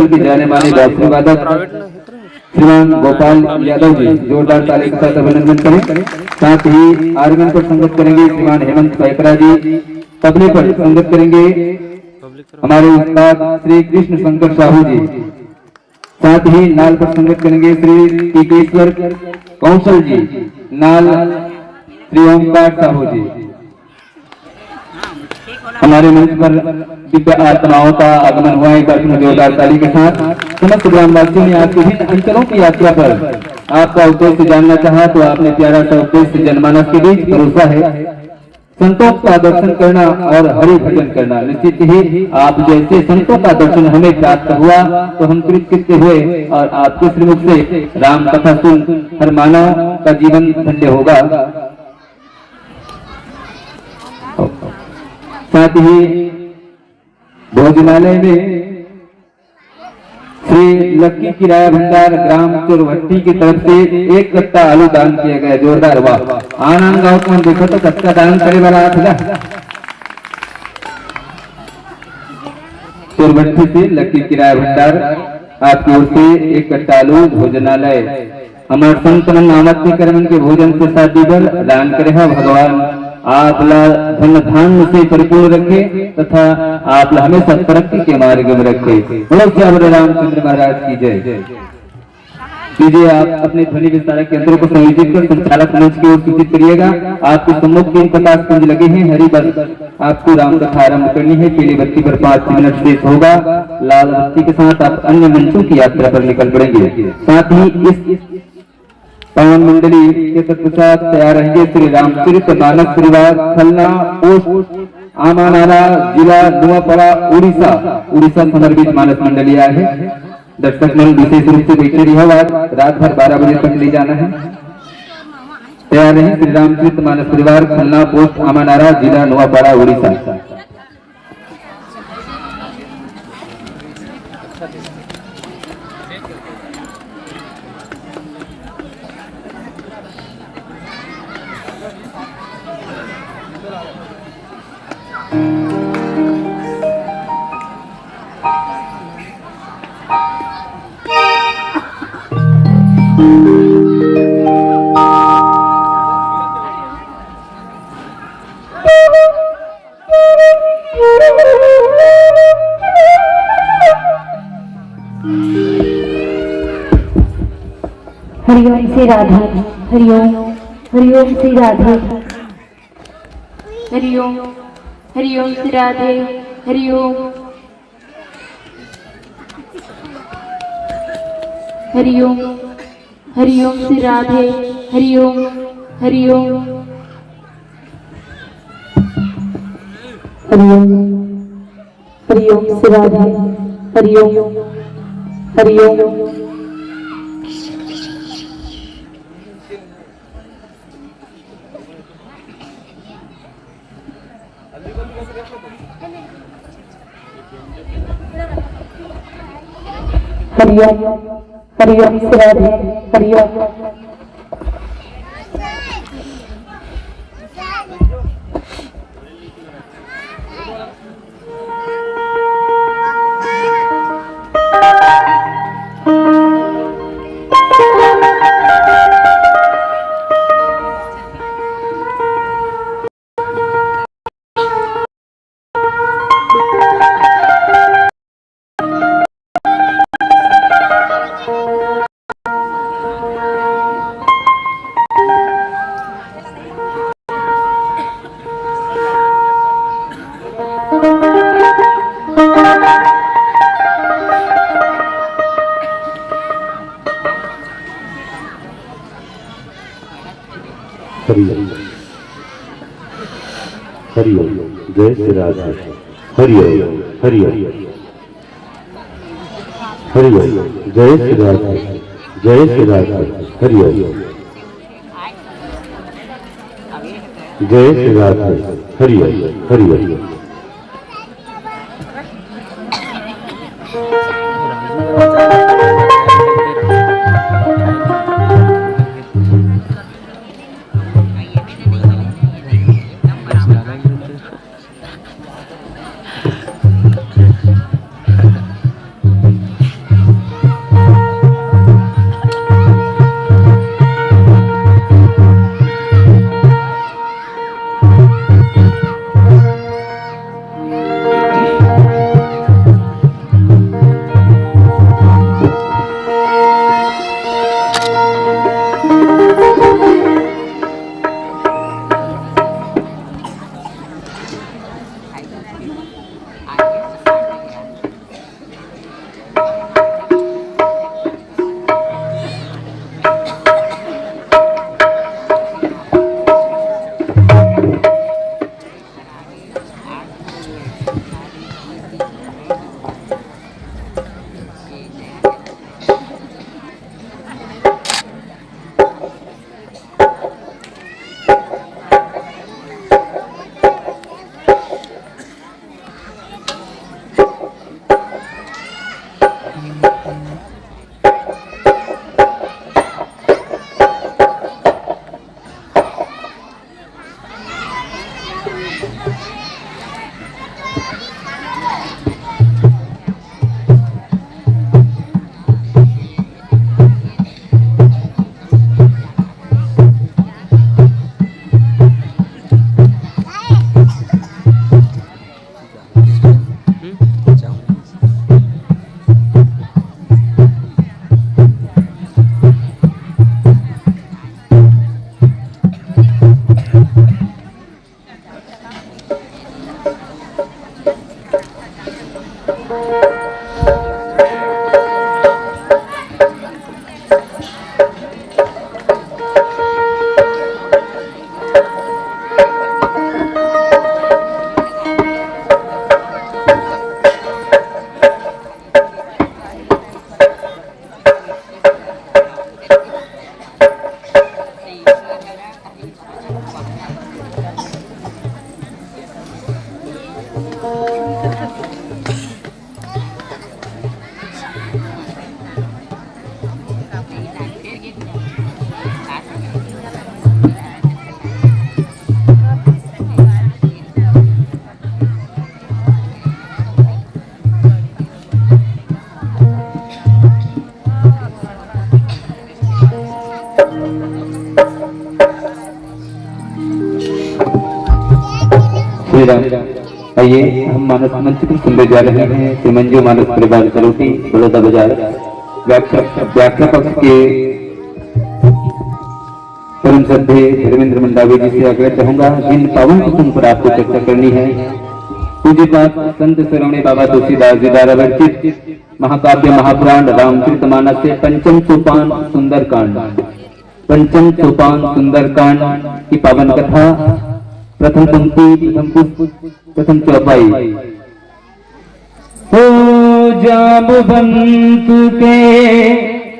छत्तीसगढ़ के जाने माने बांसुरी वादक श्रीमान गोपाल यादव जी, जोरदार ताली के साथ अभिनंदन करें। साथ ही आर्गन पर संगत करेंगे श्रीमान हेमंत पैकरा जी, तबले पर संगत करेंगे हमारे उस्ताद श्री कृष्ण शंकर साहू जी, साथ ही नाल पर संगत करेंगे श्री टीकेश्वर कौशल जी, नाल श्री ओमकार साहू जी। हमारे मंच पर दिव्य आत्माओं का आगमन हुआ है, जोरदार ताली के साथ। समस्त ग्रामवासियों ने आपके विभिन्न अंचलों की यात्रा पर आपका उद्देश्य जानना चाहा तो आपने प्यारा सा उद्देश्य जनमानस के बीच परोसा है। संतों का दर्शन करना और हरि भजन करना। निश्चित ही आप जैसे संतों का दर्शन हमें प्राप्त हुआ तो हम कृतकृत्य हुए और आपके श्रीमुख से राम कथा सुन हर मानव का जीवन धन्य होगा। साथ ही भोजनालय में श्री लक्की किराया भंडार ग्राम चोरवट्टी की तरफ से एक कट्टा आलू दान किया गया। जोरदार वाह। आनंद गांव को देखो तो कट्टा दान करे वाला था। चोरवट्टी से लक्की किराया भंडार आपकी ओर से एक कट्टा आलू भोजनालय हमारे संतन नामत्य कर्मन के भोजन प्रसाद दीबल दान करे भगवान आप धन धान्य से परिपूर्ण रखे तथा आप हमेशा तरक्की के मार्ग में रखे। बोलो श्री रामचंद्र महाराज की जय। लीजिए आप अपने ध्वनि विस्तारक यंत्रों को संयोजित कर संचालक मंच की ओर सूचित करिएगा। आपके सम्मुख 3 प्रकाश पुंज लगे हैं। हरी बत्ती आपको राम कथा आरंभ करनी है। पीली बत्ती पर 5 मिनट शेष होगा। लाल बत्ती के साथ आप अन्य मंचों की यात्रा पर निकल पड़ेंगे। साथ ही इस पावन मंडली के तत्पश्चात तैयार रहेंगे श्री रामचरित मानस परिवार खलना पोस्ट आमानारा जिला नुआपड़ा उड़ीसा समर्पित मानस मंडली है। दर्शक मन विशेष रूप से बैठे रहिए। रात भर 12 बजे तक ले जाना है। तैयार रहे श्री रामचरित मानस परिवार खलना पोस्ट आमानारा जिला नुआपड़ा उड़ीसा। हरिओम श्री राधे। हरिओम हरिओम श्री राधे। हरिओम हरिओम श्री राधे। हरिओम हरिओम हरिओम श्री राधे। हरिओम हरिओम हरिओम हरिओम श्री राधे। हरिओम हरिओम हरिओम हरिओम श्री राधे। हरिओम हरिओम जय श्री राधे। हरिओम हरिओम हरिओम जय श्री राधे। जय श्री राधे। हरिओम जय श्री राधे। हरिओम हरिओम श्री राम। आइए हम मानस मंच को सुनने जा रहे हैं श्री मंजू मानस परिवार सरोटी बड़ौदा बाजार व्याख्या पक्ष के परम श्रद्धे धर्मेंद्र मंडावी जी से आग्रह चाहूंगा जिन पावन प्रसंग पर आपको चर्चा करनी है। पूज्यपाद संत श्रवणी बाबा तुलसीदास जी द्वारा विरचित महाकाव्य महापुराण रामचरितमानस से पंचम सोपान सुंदरकांड की पावन कथा प्रथम पंक्ति प्रथम चौपाई। हो जाम्बवंत के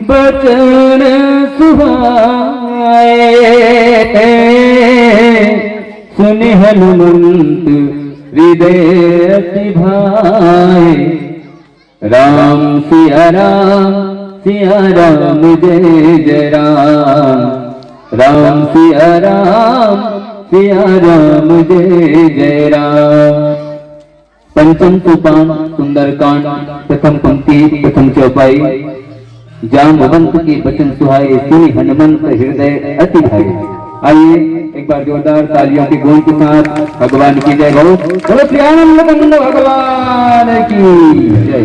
बचन सुहाए सुनि हनुमंत हृदय अति भाए। राम सिया राम जय जय राम सिया राम जय जय राम। पंचम सोपान सुंदरकांड प्रथम पंक्ति प्रथम चौपाई। जाम्बवंत के बचन सुहाए सुनि हनुमंत हृदय अति भाए। आइए एक बार जोरदार तालियों की गूंज के साथ भगवान की जय बोलो। बोलो श्री आनंद भगवान की जय।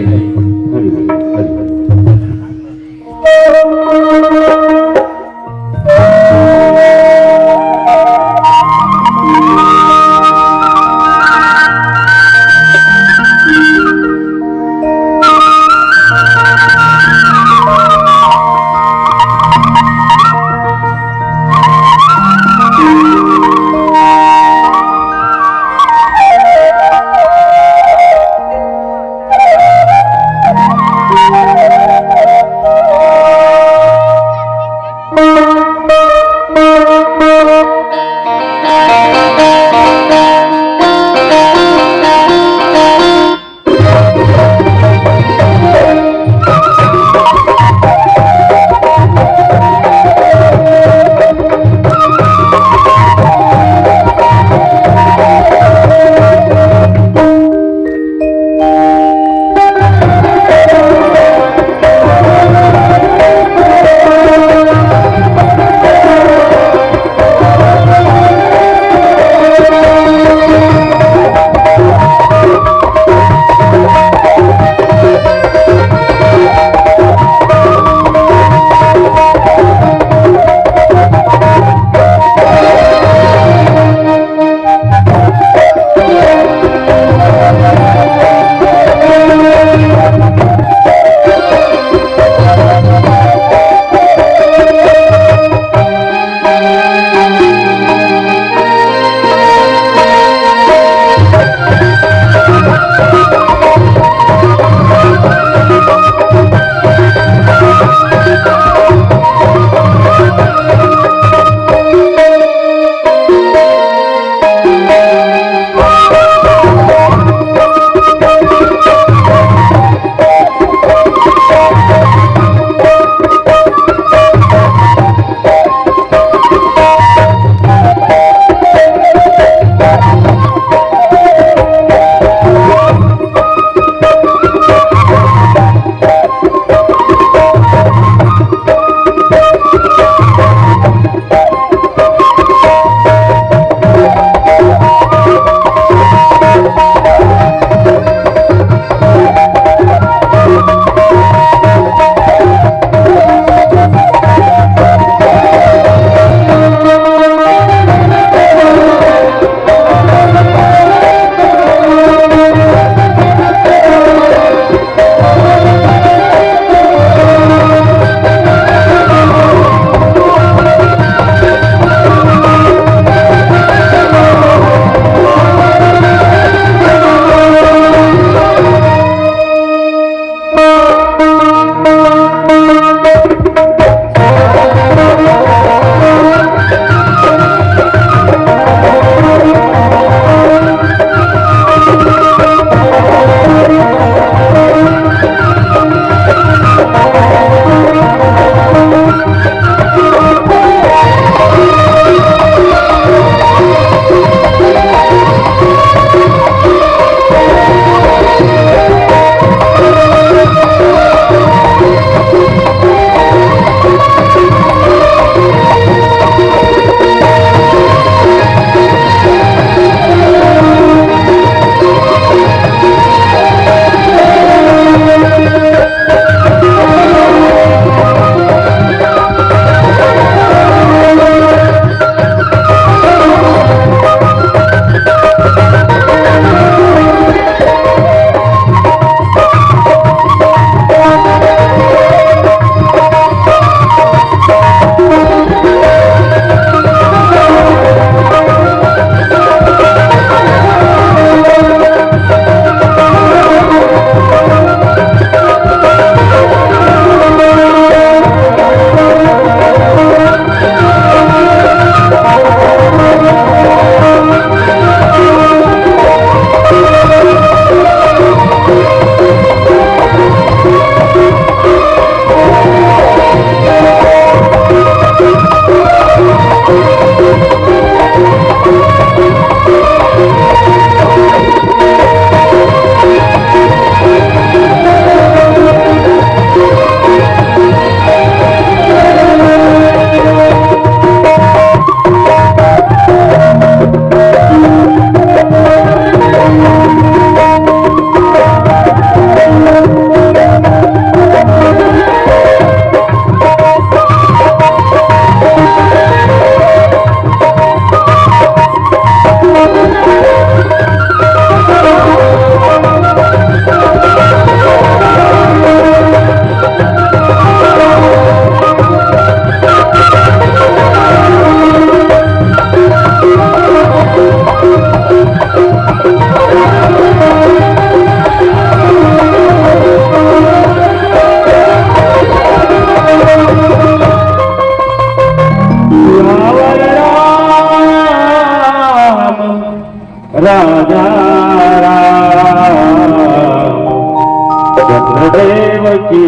की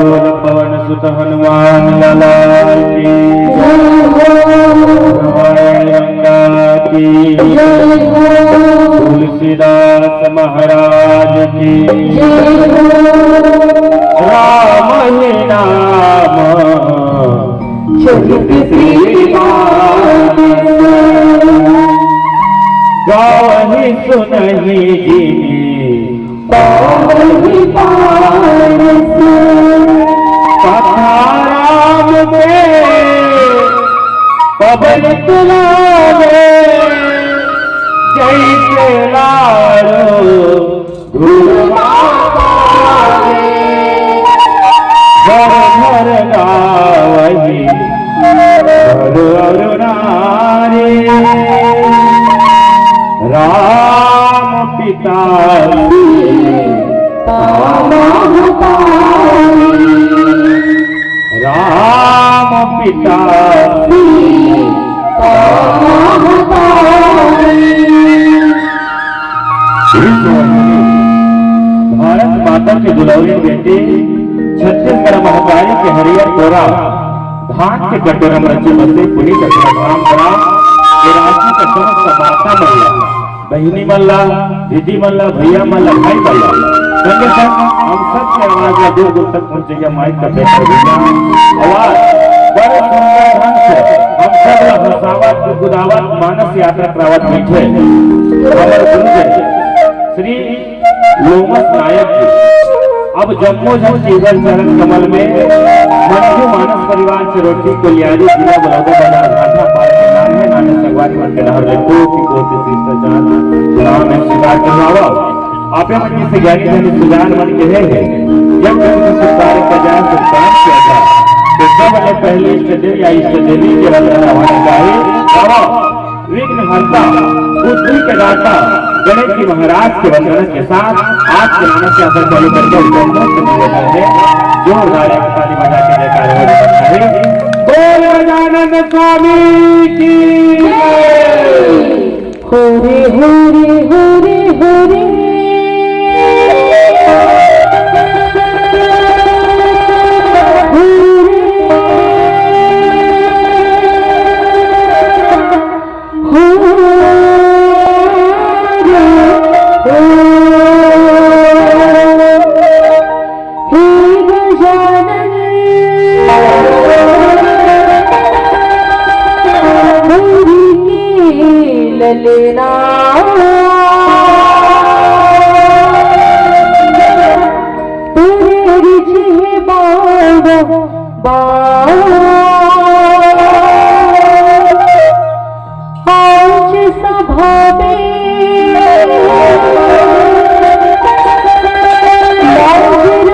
बोल पवन सुत हनुमान लाला की रामायण गंगा की तुलसीदास महाराज की राम ही नाम गावहि सुनहि जिनि कथा राम के पवन तुलावे जैसे लाड़ो घर घर गावहि अरु नारी राम पिता राम पिता भारत माता की दुलौरी बेटी छत्तीसगढ़ महकारी के हरियर कोरा धान के कटोरा में रचे बसे पुनीत राम के रांची का समस्त माता मल्ला बहनी मल्ला दीदी मल्ला भैया मल्ला भाई मल्ला संगे संग हम सब के आवाज या दूर दूर तक पहुंचेगा माइक का बेहतर आवाज बड़े सुंदर ढंग से हम सब हसावत गुदावत मानस यात्रा करावत बैठे हमारे गुरुदेव श्री लोमस नायक जी अब जम्मू जम जीवन चरण कमल में मंजू मानस परिवार से रोटी कोलियारी जिला बलौदाबाजार घाटा पार के नाम है नाने संगवारी मन के नहर लड्डू की कोटी शिष्टाचार नाम है शिकार करवावा आपे मन की ज्ञानी धनी सुजान मन के है जब किसी सुधार का जान सुल्तान किया जाए तो सब ने पहले इष्ट देव या इष्ट देवी के वंदना होने चाहिए बाबा विघ्न हरता बुद्धि के दाता गणेश जी महाराज के वंदना के साथ आज के मानस यात्रा चालू करके उनको निवेदन है जोरदार ताली बजा के जयकार हो जाता है बोल गजानन स्वामी की हो रे हो रे हो रे हो रे लेना तेरे रिझे बाबा आज सभा में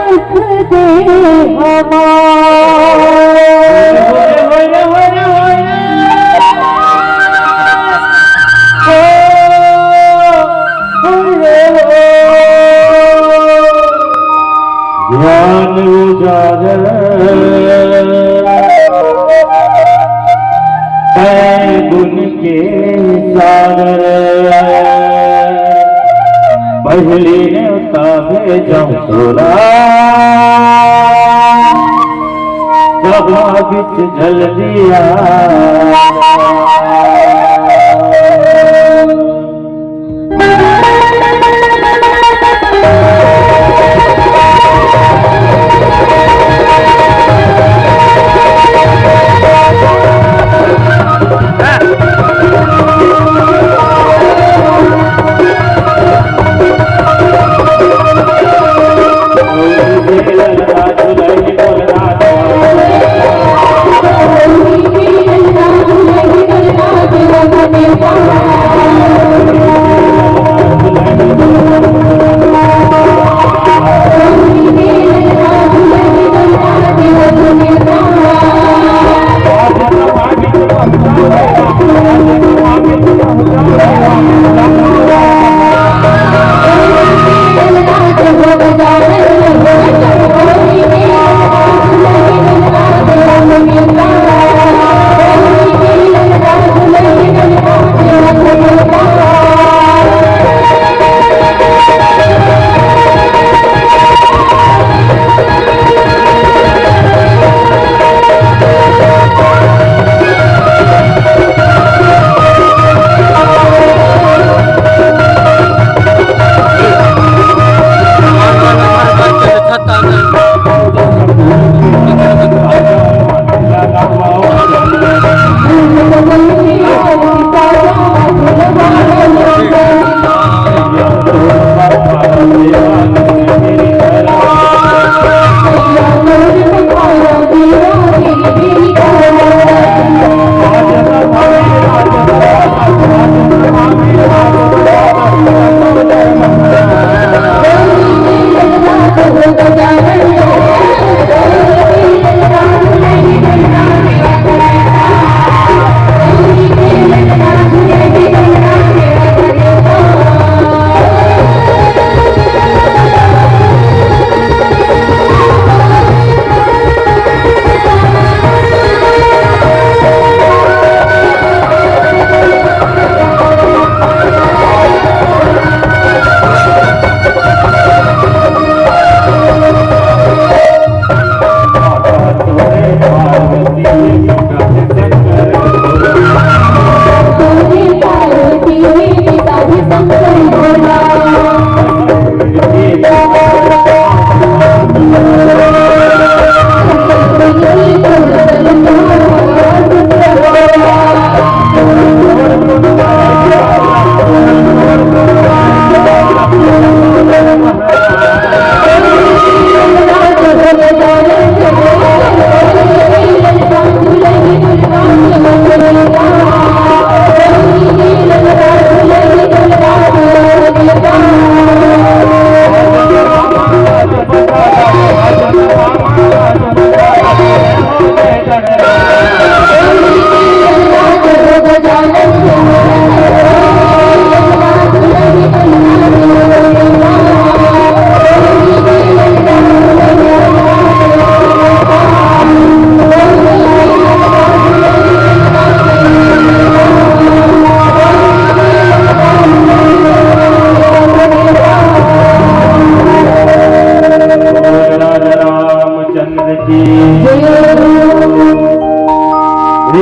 रख दे ज्ञान उजागर गुण के सागर पहली ने उतारे जाऊं तोरा सभा बिच जल दिया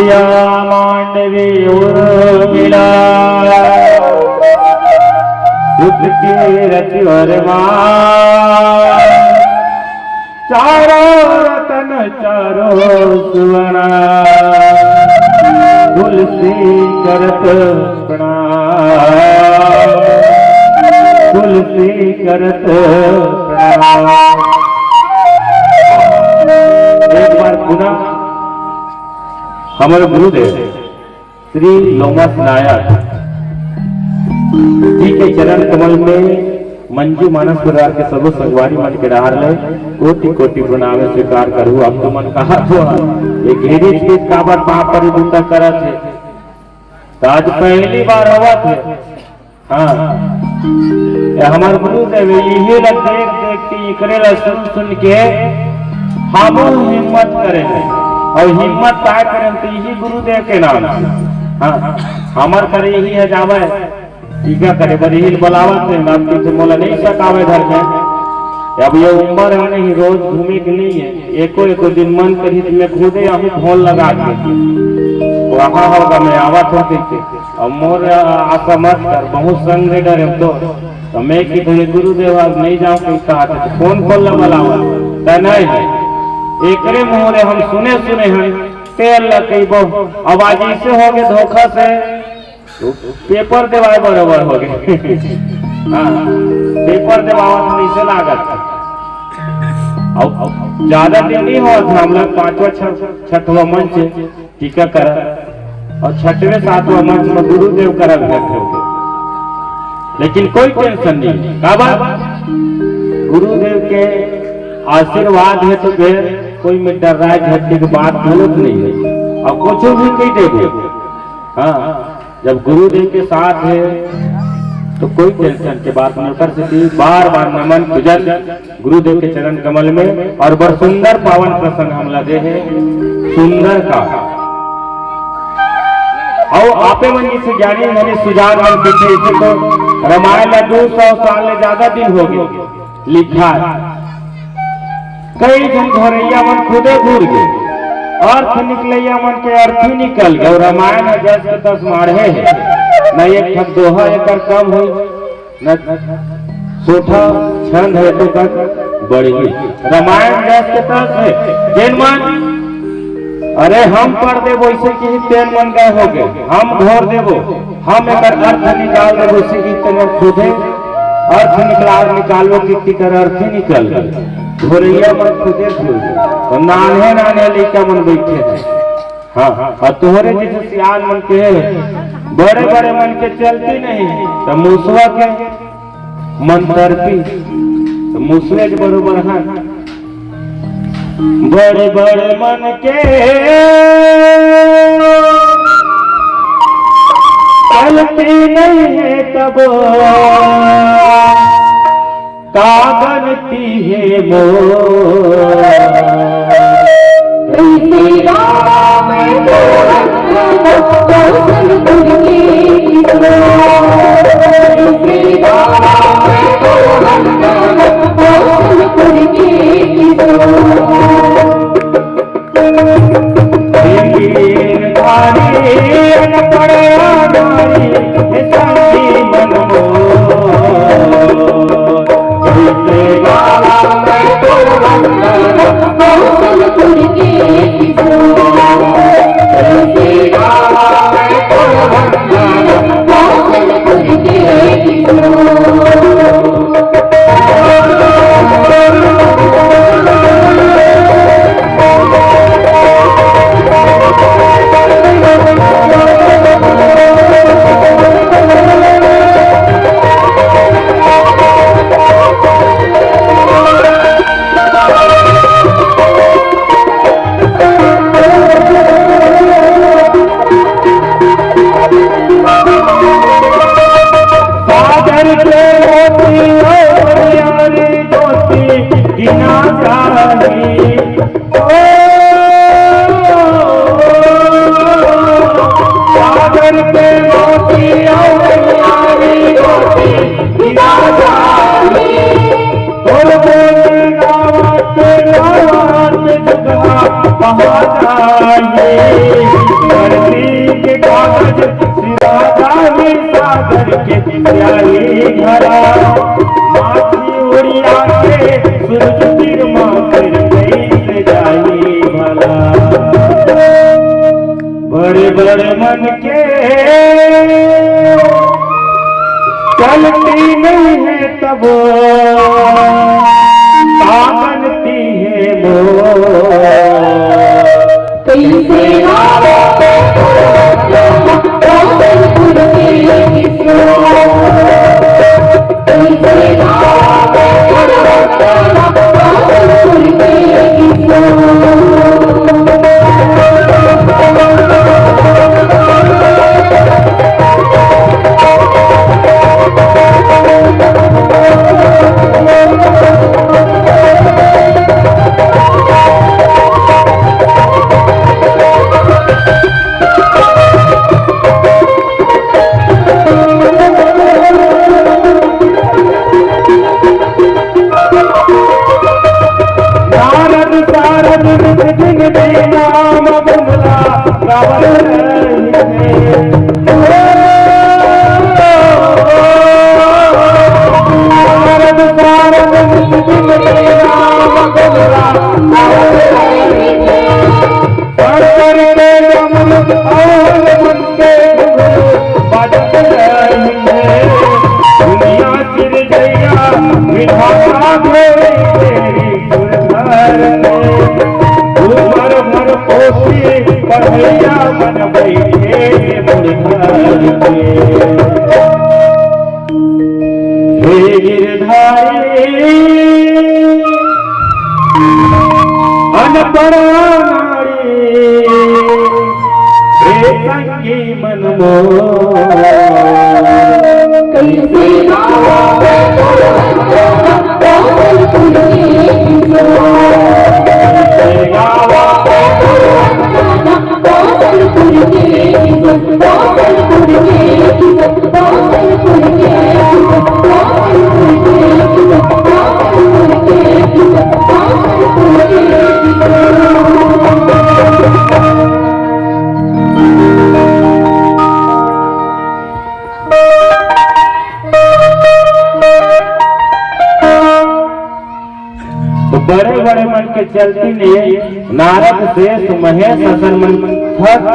सिया मांडवी उर्मिला युद्ध के रति चारों रतन चारों सुवना तुलसी करत प्रणाम तुलसी करत प्रणाम। एक बार पुनः हमारे गुरुदेव श्री लोमस नायक जी के चरण कमल में मंजू मानस परिवार के सब संगवारी मन के डार ले कोटि कोटि प्रणाम स्वीकार करूँ। अब तो मन कहा तो एक गिरीश के काबर पाप पर दूता करत है तो आज पहली बार हुआ थे। हाँ हमारे गुरुदेव यही लग देख देख के करे सुन सुन के हम हिम्मत करें और हिम्मत काय करें तो यही गुरुदेव के नाम। हाँ हमार करे यही है जावे टीका करे बड़ी हिल बलावत है नाम की मोला नहीं सकावे घर में। अब ये उम्र है नहीं रोज घूमे के नहीं है एको एको दिन मन करी में खुदे हम ढोल लगा के वहाँ होगा मैं आवत होती थी और मोर आशा मत कर बहुत संग रे डरे तो मैं की धनी गुरुदेव आज नहीं जाऊँ कहीं कहा था फोन खोलने वाला हुआ नहीं है एकरे मोहरे हम सुने सुने हैं तेल कई बहु आवाजी से हो गए धोखा से तो पेपर देवाए बराबर हो गए। हाँ पेपर देवावत नहीं से लागत अब ज्यादा दिन नहीं हुआ था हम लोग 5वां 6वां मंच टीका कर और 6वें 7वां मंच में गुरुदेव कर बैठे हो लेकिन कोई टेंशन नहीं काबर गुरुदेव के आशीर्वाद है तो फिर कोई में डर रहा है झटके की बात गलत नहीं है और कुछ भी नहीं देंगे। हाँ जब गुरुदेव के साथ है तो कोई टेंशन की बात नहीं कर सकती। बार बार नमन पूजन गुरुदेव के चरण कमल में और बड़ सुंदर पावन प्रसंग हम लगे है सुंदर का और आपे मन से ज्ञानी मैंने सुजान मन पीछे इसे तो रामायण 200 साल से ज्यादा दिन हो गए लिखा है। कई जन घोरैया मन खुदे घूर गए अर्थ निकलैया मन के अर्थ ही निकल गए। रामायण है 10 के 10 माढ़े है न एक ठक दोहा एक कम हुई न सोठा छंद है तो कर बढ़ी रामायण 10 के 10 है जैन मन अरे हम पढ़ देवो इसे की तेन मन गए हो गए हम घोर देवो हम एक अर्थ निकाल देवो इसे की तेन खुदे अर्थ निकालो की कर अर्थ ही निकल गए घोरैया मन खुदे घूर तो नाने नाने लड़का मन बैठे थे। हाँ और तोहरे जैसे सियान मन के बड़े बड़े मन के चलती नहीं तो मूसवा के मन तरपी तो मूसवे के बरोबर हाँ बड़े बड़े मन के चलती नहीं है तब कागनती है मोर राम महादाई धरती के कागज सिरा जाने सागर के प्यारी घरा माछी उड़िया के सूरज तिरमा कर कैसे जाई भला बड़े बड़े मन के चलती नहीं है तब बनती है वो कैसे संगी मनमो बड़े बड़े मन के चलती ने नारद शेष महेश असन मन थक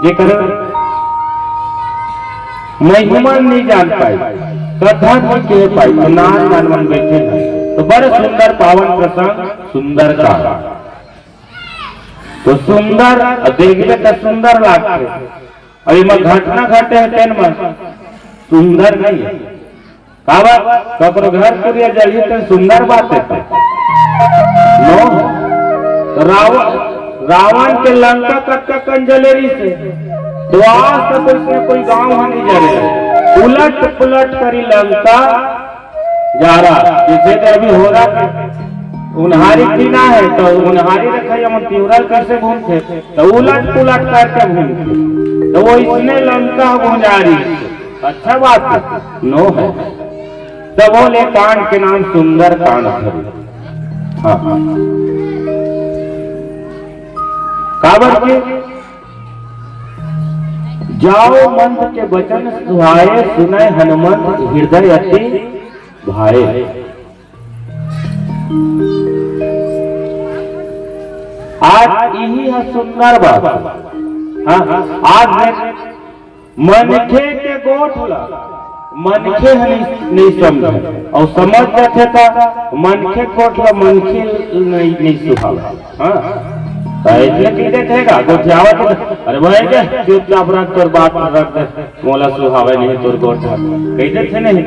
जेकर महिमा नहीं जान पाई कथा नहीं कह पाई तो नार मन बैठे हैं तो बड़े सुंदर पावन प्रसंग सुंदर का तो सुंदर देखने का सुंदर लागते अभी मैं घटना घटे है तेन में सुंदर नहीं है काबा ककरो घर पूरी जलिए तो सुंदर बात है नो रावण के लंका कटका कंजलेरी से तो आज तक उसने कोई गांव नहीं जले उलट पुलट करी लंका जा रहा जैसे तो अभी हो रहा उन्हारी पीना है तो उन्हारी रखा हम त्योहार कैसे घूमते तो उलट पुलट करके घूमते तो वो इसने लंका गुजारी अच्छा बात है नो है तो बोले कांड के नाम सुंदर कांड है हाँ काबर के जाओ मंद के वचन सुहाए सुनय हनुमंत हृदय अति भाए आज यही है सुंदर बात आज मनखे के गोठला मनखे नहीं समझे और समझ जाते तो मनखे कोठला मनखे नहीं सुहावा इसलिए देखेगा गोठ जावा अरे भाई क्या चुपचाप रख तोर बात रख दे मोला सुहावे नहीं तोर गोठ कहते थे नहीं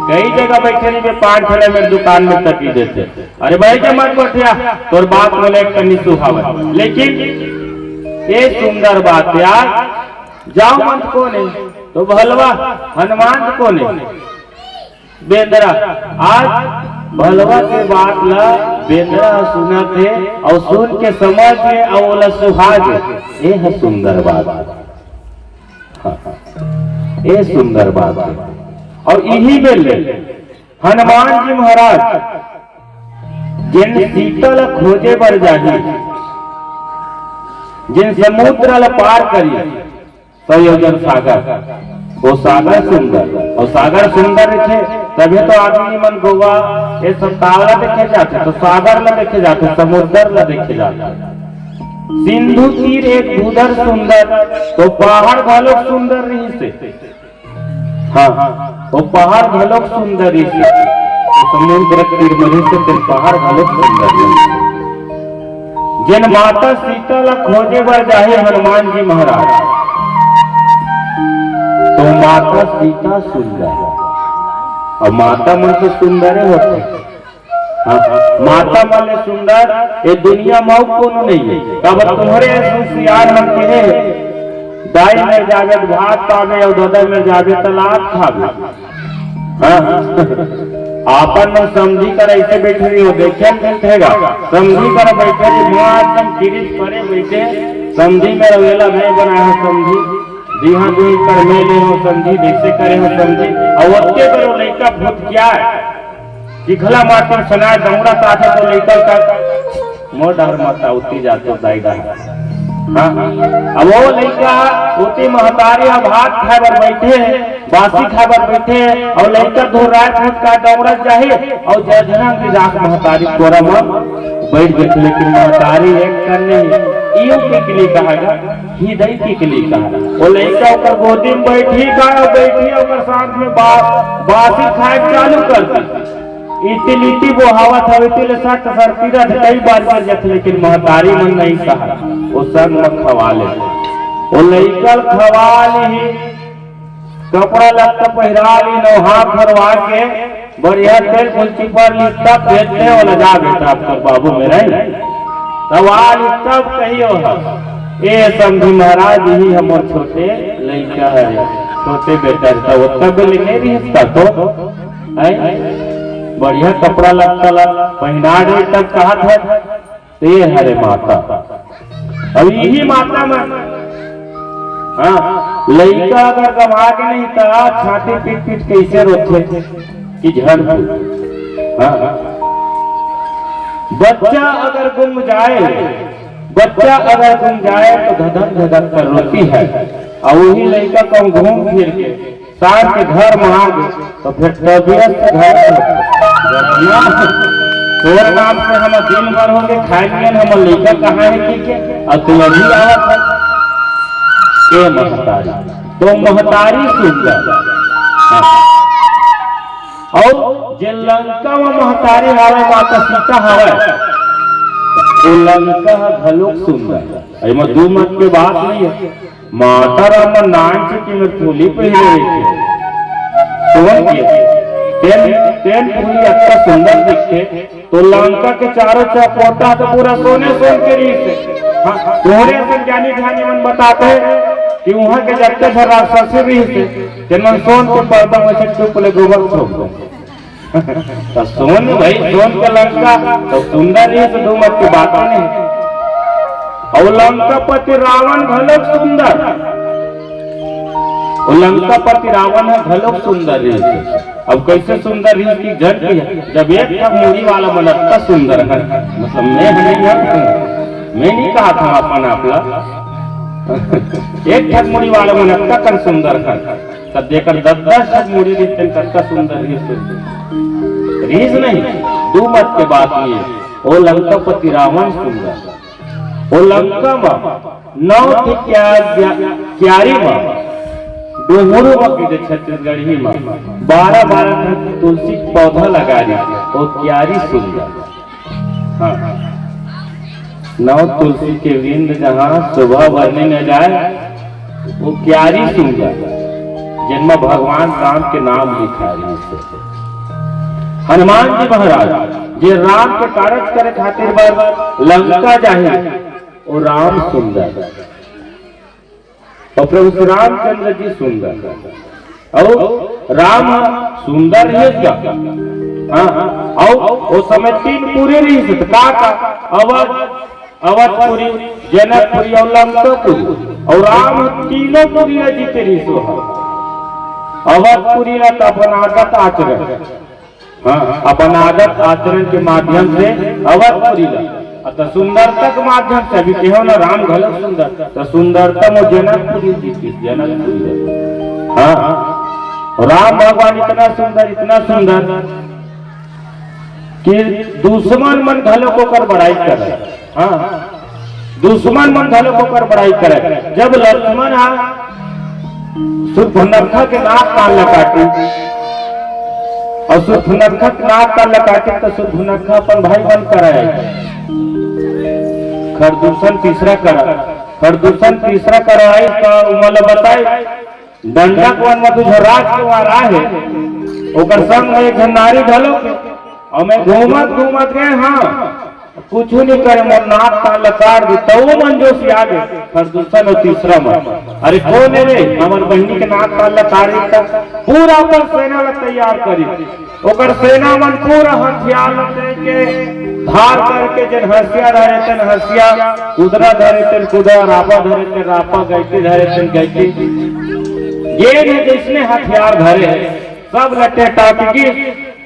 कई जगह बैठे नहीं पान खड़े में दुकान में तकी देते अरे भाई क्या मत बैठिया तोर बात मोला एक नहीं सुहावे लेकिन ये सुंदर बात यार जाओ मत को नहीं तो भलवा हनुमान को नहीं बेंदरा आज भलवा के बात ला बेंदरा सुना थे और सुन के समझ के और सुहाग ये है सुंदर बात ये सुंदर बात और यही बेले हनुमान जी महाराज जिन सीता ला खोजे बर जाही जिन समुद्र ल पार करिए संयोजन सागर, वो सागर सुंदर और सागर सुंदर थे तभी तो आदमी मन गोवा ये सब तारा देखे जाते, तो सागर ला देखे जाते, समुद्र ला देखे जाते। सिंधु तीर एक उधर सुंदर, तो पहाड़ घलोक सुंदर रही से, हाँ वो पहाड़ घलोक सुंदर रही से, तो समुद्र तीर मरी से पहाड़ घलोक सुंदर रही। जिन माता सीता ला खोजे बर जाहे हनुमान जी महाराज, तो माता सीता सुंदर और माता मन तो सुंदर होते, हाँ माता मन सुंदर ये दुनिया में कोनो नहीं है। तब तुम्हारे सियार मन के दाई में जावे भात पावे और दादा में जावे तलाक खावे, हाँ आपन में समझी कर ऐसे बैठे रही हो, देखे मिलतेगा समझी कर बैठे एकदम किरीच परे बैठे, समझी में रवेला मैं बना है समझी जी, हाँ जी कर मेले हो समझी, जैसे करे हो समझी, और ओते करो लड़का भूत क्या है कि खला मार सुनाए दमड़ा साथे तो लड़का का मोर डर माता उती जाते दाईदा, हाँ अब वो लड़का उती महतारी अब हाथ खाए बर बैठे, बासी खाए बर बैठे, और लड़का धो रात फूट का दौड़ा जाहे और जजना की रात महतारी कोरा में बैठ गए। लेकिन महतारी एक करने इयो के लिए कहा हृदय के लिए कहा, वो लड़का ऊपर गोदी में बैठी का बैठी और साथ में बासी खाए चालू कर दी, इति लीटी वो हवा था इति सट सरतीरा कई बार कर जाते, लेकिन महतारी मन नहीं कहा, वो संग मत खवाले, वो लड़का खवाले ही कपड़ा लत्ता पहरा ली, नौहा भरवा के बढ़िया तेल कुल्ची पर लिखता बेचते हो लगा बेटा आपका बाबू मेरा सवाल तब कहियो ये समझी महाराज ही हमारे छोटे लड़का है, छोटे बेटा था वो तब लिखे रिश्ता तो बढ़िया कपड़ा लत्ता पहना दे तब कहा था ते हरे माता, अब यही माता में हाँ लड़का अगर गवा के नहीं था छाती पीट पीट कैसे रोते कि झड़, हाँ बच्चा अगर गुम जाए, बच्चा अगर गुम जाए तो धधक धधक कर रोती है, और वही लड़का को घूम फिर के सास के घर में आ गए तो फिर तबीयत से घर तोर नाम से हम दिन भर होंगे खाएंगे, हम लड़का कहाँ है ठीक है, और तुम अभी आवा के महतारी, तो महतारी सुंदर, और जे लंका में महतारी हवे माता सीता हवे, तो लंका घलोक सुंदर, एमा दो मत के बात नहीं है। माता राम नाच की में फूली पहले रही थी, सोन के तेन फूली अच्छा सुंदर दिखते, तो लंका के चारों चौकोटा तो पूरा सोने सोन के रीत, हाँ तोहरे से ज्ञानी ध्यानी मन बताते कि वहाँ के जगते भर राक्षस भी थे, जिनमें सोन के पर्दा में से चुप ले गोबर छोड़ तो सोन भाई सोन के लंका तो सुंदर ही से दो मत की बात नहीं, और लंकापति रावण घलोक सुंदर, लंकापति रावण है घलोक सुंदर रही। अब कैसे सुंदर रही की जट जब एक था मुड़ी वाला मनता सुंदर है, मतलब मैं नहीं कहा था अपन आपला एक ठग मुड़ी वाला मनता कर सुंदर है, तब देखकर 10 ठग मुड़ी रिश्ते करता सुंदर रीस नहीं दो मत के बात नहीं है। वो लंकापति रावण सुंदर, वो लंका में 9 थी क्यारी में डोहरो में छत्तीसगढ़ ही में 12 तुलसी पौधा लगा दी, वो क्यारी सुंदर, हाँ 9 तुलसी के विंद जहाँ सुबह बनने न जाए वो क्यारी सुंदर, जिनमें भगवान राम के नाम लिखा है। हनुमान जी महाराज जे राम के कार्य करे खातिर बार लंका जाए, वो राम सुंदर, और प्रभु श्री रामचंद्र जी सुंदर, और राम सुंदर है क्या, हाँ और वो समय 3 पूरे रही से का अवधपुरी, जनकपुरी और लंकापुरी, और राम तीनों पुरी जीते रही सो अवधपुरी ना तो अपन आदत आचरण, हाँ अपन आदत आचरण के माध्यम से अवधपुरी तो सुंदरता के माध्यम से अभी केहो ना राम घलो सुंदर तो सुंदरता में जनकपुरी जीती जनकपुरी। हाँ राम भगवान इतना सुंदर कि दुश्मन मन घलो को कर बड़ाई करे। हाँ दुश्मन मन घलो को कर बड़ाई करे। जब लक्ष्मण शूर्पणखा के नाक कान काटी और शूर्पणखा के नाक कान काटी तो शूर्पणखा अपन भाई बन कराए खरदूषण तीसरा कराई तो उमल बताए दंडक वन में तुझ राजकुमार आहे ओकर संग में एक नारी ढलो और मैं घूमत गए। हाँ कुछ नहीं करे मोर नाक कान काट दी तो मन जोश याद है खरदूषण और तीसरा मन। अरे कौन है रे हमार बहनी के नाक कान काट दी पूरा अपन सेना ला तैयार करी ओकर सेना मन पूरा हथियार लेके धार करके जन हसिया धरे तन हसिया कुदरा धरे तन कुदरा रापा धरे तन रापा गैती धरे तन गैती ये ने जिसने हथियार धरे सब लटे टाटगी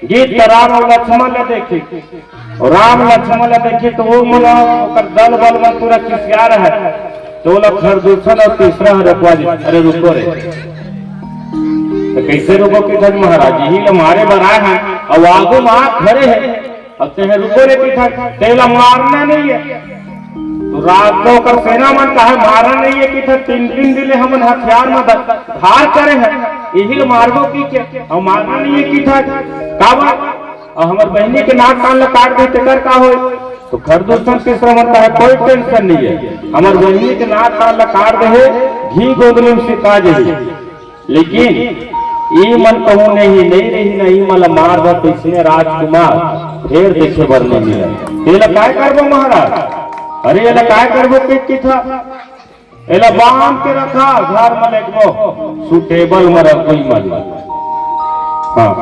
गीत राम और लक्ष्मण ने देखी और राम लक्ष्मण ने देखी तो वो मन ओकर दल बल में पूरा किसियार है तो लोग खरदूषण और तीसरा रखवा दी। अरे रुको रे तो कैसे रुको कि जज महाराज ही हमारे बनाए हैं और आगू मां खड़े हैं अब ते रुको रे पीठा तेला मारना नहीं है तो रात को कर सेना मन कहा मारा नहीं है कि 3 दिले हमन हथियार में धार करे हैं यही मारबो की के और मारना नहीं है कि काबा और हमर बहनी के नाक कान काट दे तेकर का होई तो खरदूषण के श्रमण का है कोई टेंशन नहीं है हमर बहनी के नाक कान काट दे घी गोदली में सिका जाए लेकिन ये मन कहूँ नहीं रही मला मार दो तो इसने राजकुमार फिर देखे बर नहीं मिला ये काय करबो महाराज। अरे ये काय करबो की था एला बांध के रखा घर में लगबो सुटेबल में रख कोई मल। हाँ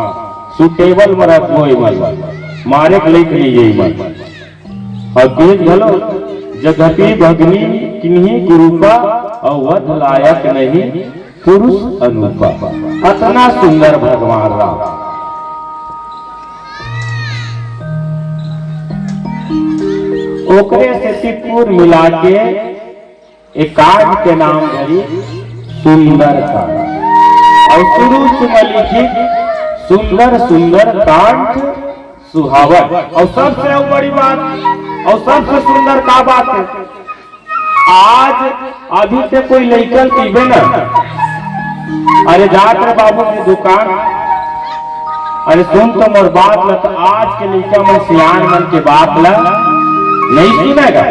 सुटेबल में रख कोई मल मारे के लिख लीजिए मल और तेज भलो जगती भगनी किन्हीं गुरुपा और वध लायक नहीं पुरुष अनुपा। इतना सुंदर भगवान राम ओकरे से तिपुर मिला के एक कांड के नाम धरी सुंदर कांड और शुरू से लिखी सुंदर कांड सुहावन। और सबसे बड़ी बात और सबसे सुंदर का बात है आज अभी से कोई लड़कन पीबे ना अरे जात रे बाबू की दुकान अरे सुन तो मोर बात ला तो आज के लड़का मन सियान मन के बात ला नहीं सुनेगा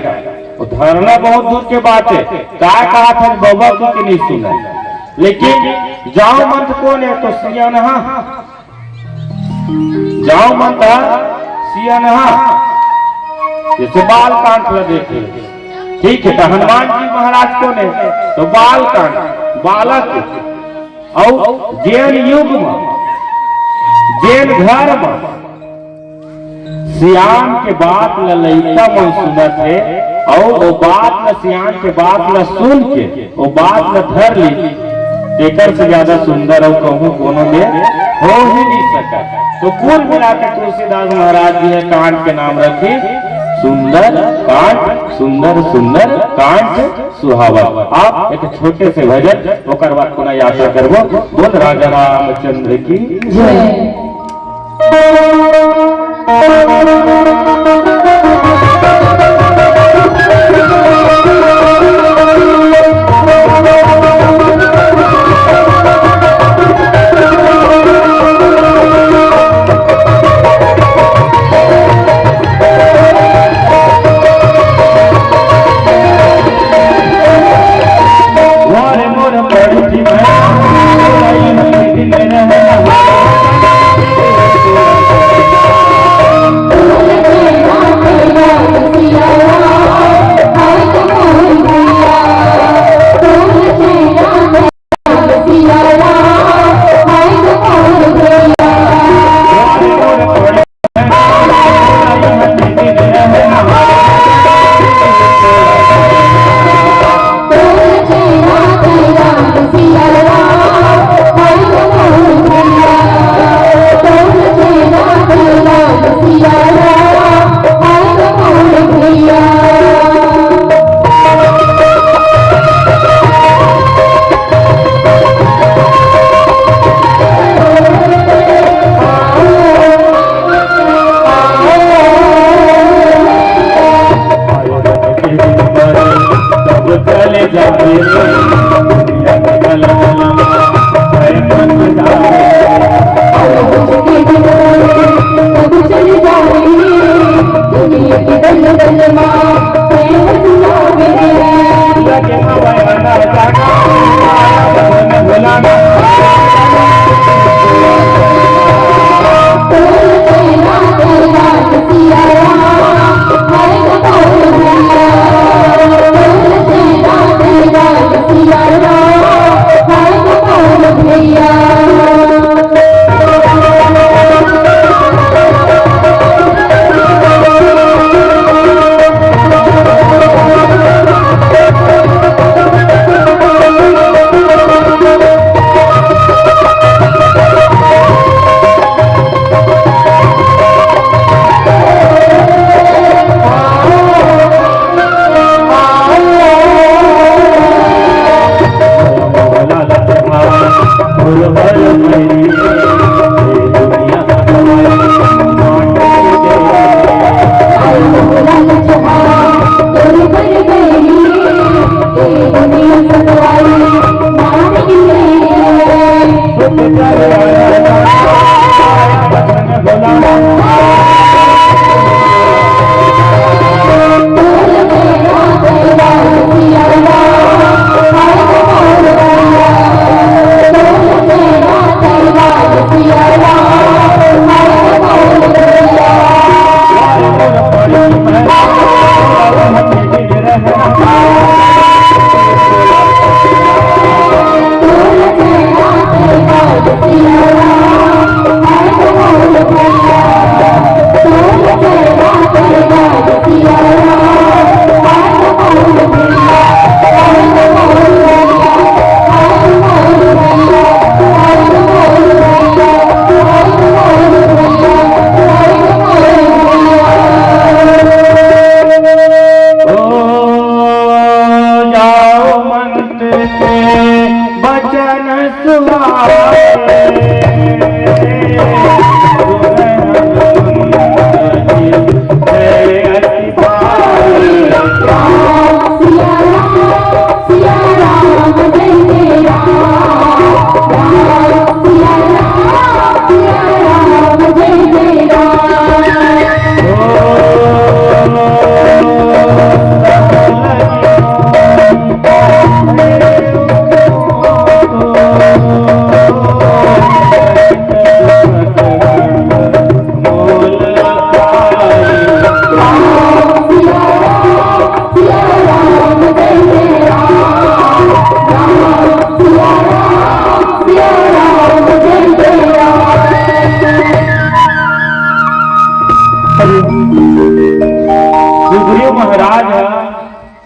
वो धरना बहुत दूर के बात है क्या कहा था बाबा की नहीं सुना लेकिन जाओ मंत कौन है तो सियानहा जाओ मंत सियानहा जैसे बाल कांट ला देखे ठीक है तो हनुमान जी महाराज कौन है तो बाल कांट बालक और जैन युग में जैन धर्म सियान के बात ललैता मन सुनत है और वो बात न सियान के बात न सुन के वो बात न धर ली देकर से ज्यादा सुंदर और कहूँ कोनो में हो ही नहीं सका। तो कुल मिलाकर तुलसीदास महाराज जी ने कांड के नाम रखी सुंदर कांड सुहावा। आप एक छोटे से भजन ओकर बाद पुनः यात्रा करबो बोल राजा रामचंद्र की जय। Jai जावे दुनिया के गल है मन जावे कब चल जावे दुनिया के दल माँ बुलावे लगे हवाना जागा मन बुलाना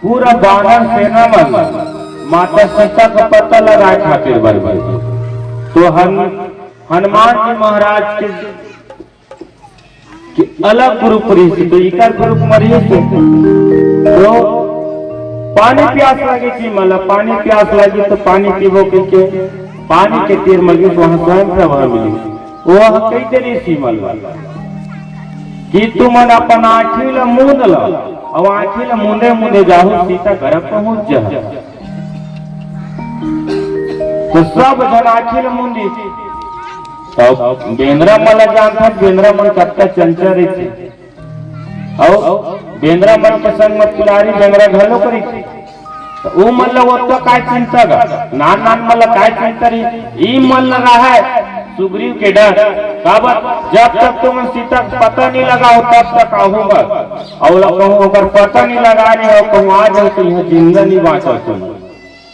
पूरा बानर सेना मन माता सीता का पता लगाए खातिर बरबर तो हनुमान जी महाराज के अलग ग्रुप रही तो इकर ग्रुप मरिए से तो पानी प्यास लगे कि मला पानी प्यास लगी तो पानी पीबो के पानी के तीर मगी तो वहां स्वयं प्रभा मिली वो कई देरी सी मल कि तुम अपन आँखी ल मूंद लो अब आँखी ल मुंदे मुंदे जाहू सीता घर पहुंच जा तो सब जन आँखी ल मुंदी तब बेंद्रा मला जानता बेंद्रा मन कत्ता चंचल रही थी और बेंद्रा मन के संग मत पुलारी बेंद्रा घलो करी थी तो वो मन वो तो काय चिंता गा नान नान मला काय चिंता रही ई मन लगा है सुग्रीव के डर काबर जब तक तुम सीता पता नहीं लगा हो तब तक आहूंगा और कहूँ अगर पता नहीं लगा रही हो कहूँ आ जाओ तो यहाँ जिंदा नहीं बाँचो तुम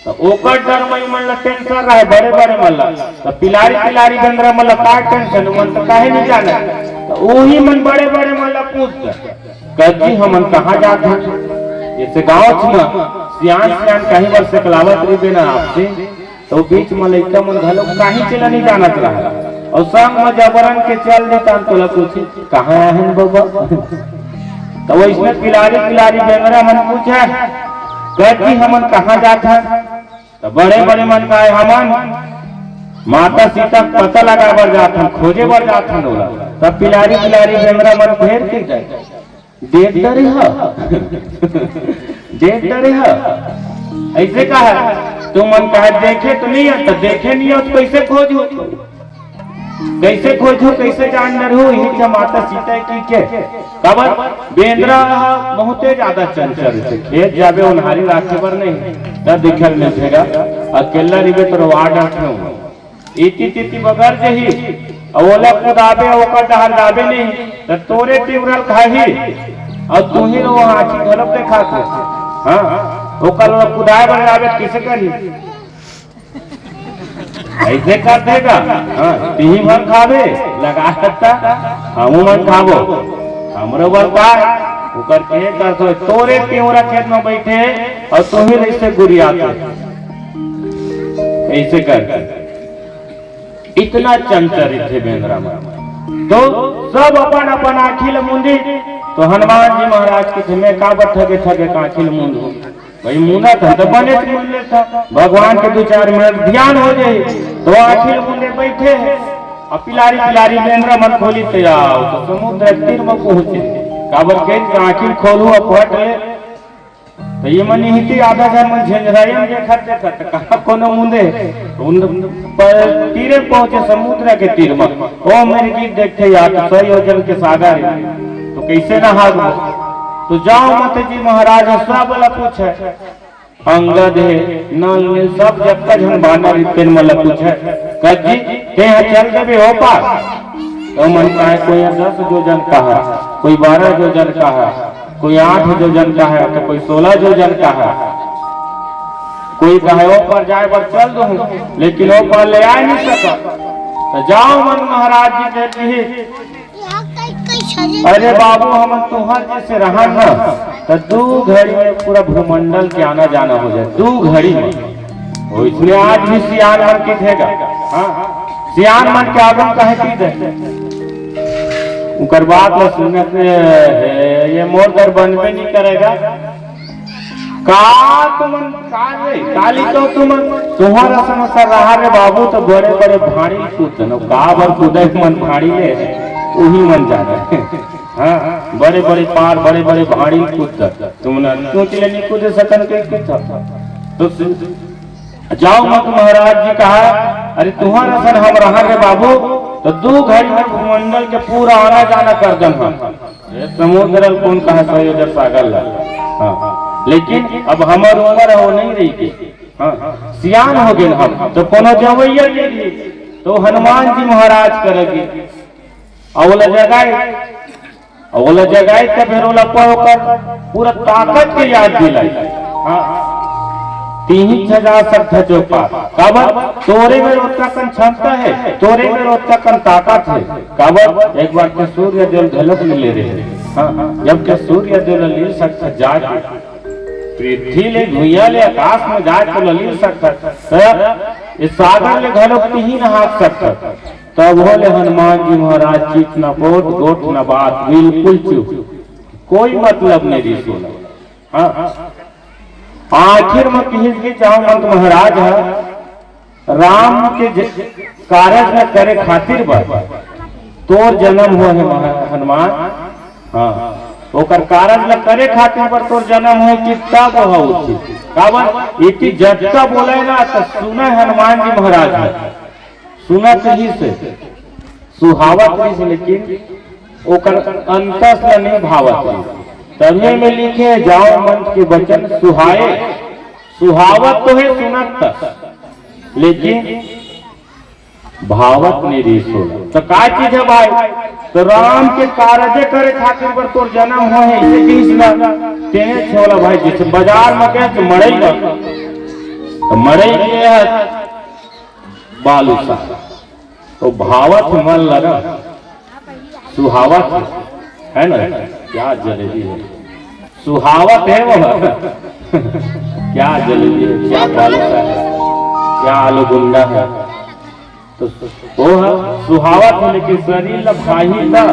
तो ओकर डर में मन टेंशन रहे बड़े बड़े मल्ला तो पिलारी पिलारी बंदरा मल्ला का टेंशन मन तो काहे नहीं जाना तो वही मन बड़े बड़े मल्ला पूछ कहती हम कहाँ जाते हैं जैसे गाँव में सियान सियान कहीं बार से कलावत रही देना आपसे तो बीच में लड़का मन घलो कहीं चला नहीं जाना रहा और संग में जबरन के चल देता तो पूछे कहाँ आए हैं बाबा तो वो इसमें पिलारी पिलारी बेंगरा मन पूछा कहती हमन कहाँ जाता है तो बड़े बड़े मन का है हमन माता सीता पता लगा बर जात हम खोजे बर जात हम बोला तब पिलारी पिलारी बेंगरा मन घेर के जाए देख डरे हा देख डरे हा ऐसे कहा तुम मन कहा देखे तो नहीं है, तो देखे नहीं हो तो कैसे खोजो, कैसे खोजो, कैसे जानना रहो। यही क्या माता सीता की के कबर बेंद्रा बहुते ज्यादा चंचल से खेत जाबे उन्हारी राखे पर नहीं तब दिखल में भेगा अकेला रिबे तो वाड रखो इति तिति बगर जही ओला कुदाबे ओकर डहर दाबे नहीं तो तोरे टिवरल खाही और तू ही वो आंखी गलत देखा के हां ओकर कुदाए बनावे किसे करी ऐसे कर देगा। हां तीही मन खावे लगा सकता हमू मन खाबो हमरो बल पार ओकर के कर तोरे टिवरा खेत में बैठे और तू ही ऐसे गुरियाते ऐसे कर इतना चंचल थे बेंद्रा में तो सब अपन अपन आखिल मुंदी तो हनुमान जी महाराज के थे मैं का ठगे ठगे आखिल मुंद भाई मुंदा था तो बने मुंदे था भगवान के 2-4 मिनट ध्यान हो जाए तो आखिल मुंदे बैठे और पिलारी पिलारी बेंद्रा मन खोली तो आओ तो समुद्र तीर में पहुंचे काबर के आखिल खोलू और पट ले तो ये मन हिती आधा जन मन झंझरायम देखत देखत कहा कोनो मुंदे उन पर तीरे पहुंचे समुद्र के तीर में ओ मेरी गीत देखते यार 100 योजन के सागर तो कैसे ना हाथ तो जाओ मत जी महाराज सब वाला पूछे अंगद है नल ने सब जब तक हम बानर इतने मतलब पूछे कजी ते चल देबे हो पार तो मन का है कोई 10 योजन का है कोई 12 योजन का है कोई 8 योजन का है तो कोई 16 योजन का है कोई कहे वो पर जाए पर चल दूं लेकिन वो पर ले आ नहीं सका तो जाओ मन महाराज जी कहते हैं अरे बाबू हम तुहर जैसे रहा ना तो 2 घड़ी में पूरा भूमंडल के आना जाना हो जाए 2 घड़ी में वो इसलिए आज भी सियान मन के थेगा हाँ सियान मन के आगम कहे की दे उकर बात ल सुनने से ये मोर दर बनबे नहीं करेगा का तुम काले काली तो तुम तुम्हारा समस्या रहा रे बाबू तो बड़े बड़े भाड़ी कूदन का बर कूदे मन भाड़ी ले वही मन जाना हाँ बड़े बड़े पार बड़े बड़े भाड़ी कूद तुम ना सोच ले नहीं कूद सकन के तो जाओ मत महाराज जी कहा अरे तुम्हारा सन हम रहा रे बाबू तो 2 घड़ी में भूमंडल के पूरा आना जाना कर दन हम समुद्र कौन कहा 100 योजन सागर ला हाँ लेकिन अब हमार उम्र हो नहीं रही थी हाँ सियान हो गए हम तो कोनो जवैया ले तो हनुमान जी महाराज करेगी अवला जगाई के फिर ओला पर पूरा ताकत के याद दिलाई हाँ 3000 सब जो पार काबर तोरे में रोता कन क्षमता है तोरे में रोता कन ताकत है काबर एक बार के सूर्य देव झलक में ले रहे हाँ जब के सूर्य देव लील सकता जाके पृथ्वी ले भुइया ले आकाश में जाके लील सकता इस सागर ले घलोक ही न हाथ सकता तब बोले हनुमान जी महाराज चीत न पोट गोट न बात बिल्कुल चुप कोई मतलब नहीं दी सुना आखिर में किस के चाहो मंत महाराज है राम के कार्य न करे खातिर बा तोर जन्म हुआ है हनुमान हाँ ओकर कारण न करे खातिर पर तोर जन्म हुआ कितना हो उचित काबर इति जट्टा बोले ना तो सुना हनुमान जी महाराज है सुना कहीं से सुहावत नहीं से लेकिन ओकर अंतस नहीं भावत तभी में लिखे जाओ मन के वचन सुहाए सुहावत तो है सुनत लेकिन भावत नहीं रही सुना तो का चीज है भाई तो राम के कार्य करे खातिर पर तोर जन्म हो है इसे किस ना तेने छोला भाई जैसे बाजार में कहे मड़ई ना तो मड़ई ये है बालू सा तो भावत मन लगा सुहावत है ना क्या जलेबी है सुहावत है वो क्या जलेबी है क्या बालू सा है क्या आलू गुंडा है तो वो है सुहावत है लेकिन शरीर भाई था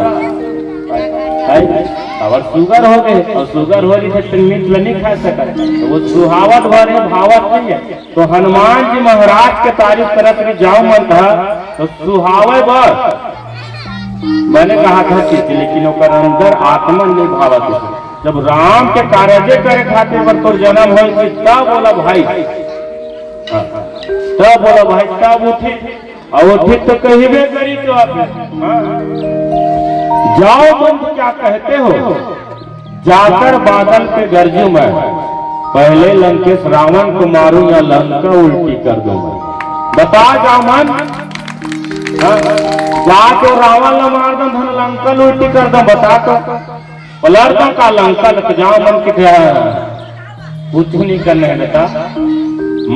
अगर शुगर हो गए और शुगर हो रही है तो मीट नहीं खा सकता तो वो सुहावत भरे भावत नहीं है तो हनुमान जी महाराज के तारीफ करत भी जाओ मन था तो सुहावे बस मैंने कहा था कि लेकिन ओकर अंदर आत्मा नहीं भावत जब राम के कार्य करे खातिर पर तोर जन्म हो तब बोला भाई, तब बोला भाई, तब उठी और उठी तो कहिबे करी तो आप जाओ बंधु क्या कहते हो, जाकर बादल पे गरजू मैं, पहले लंकेश रावण को मारूं या लंका उल्टी कर दूं मैं, बता जाओ मन। जाके रावण न मार दो धन लंका उल्टी कर दो, बता तो पलट दो का लंका लग जाओ मन कितना कुछ नहीं करना है बेटा।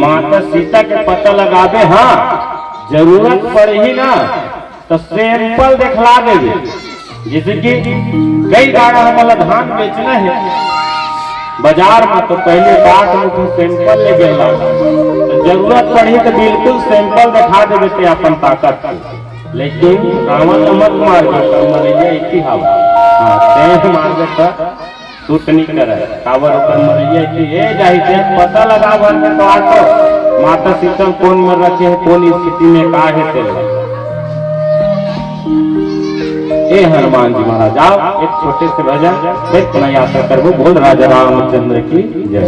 माता सीता के पता लगावे, हाँ जरूरत पड़ी ना तो सैंपल दिखला देंगे, जैसे कि कई बार हमारा धान बेचना है बाजार में तो पहले बात में तो सैंपल ले गया, तो जरूरत पड़ी तो बिल्कुल सैंपल दिखा देवे थे अपन ताकत को। लेकिन रावण मत मार मरैया एक ही हवा, हाँ मार देता सूट नहीं करे कावर ऊपर मरैया ये जाहिर पता लगा भर के तो आटो माता सीता कौन में रखे है, कौन स्थिति में का है तेरे। ए हनुमान जी महाराज आओ एक छोटे से भजन फिर पुनः यात्रा करबो। बोल राजा रामचंद्र की जय।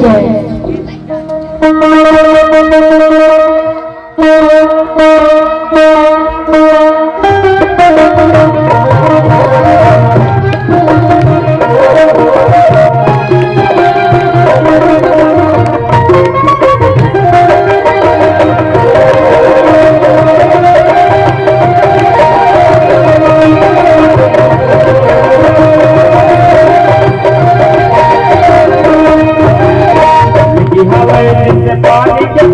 पानी के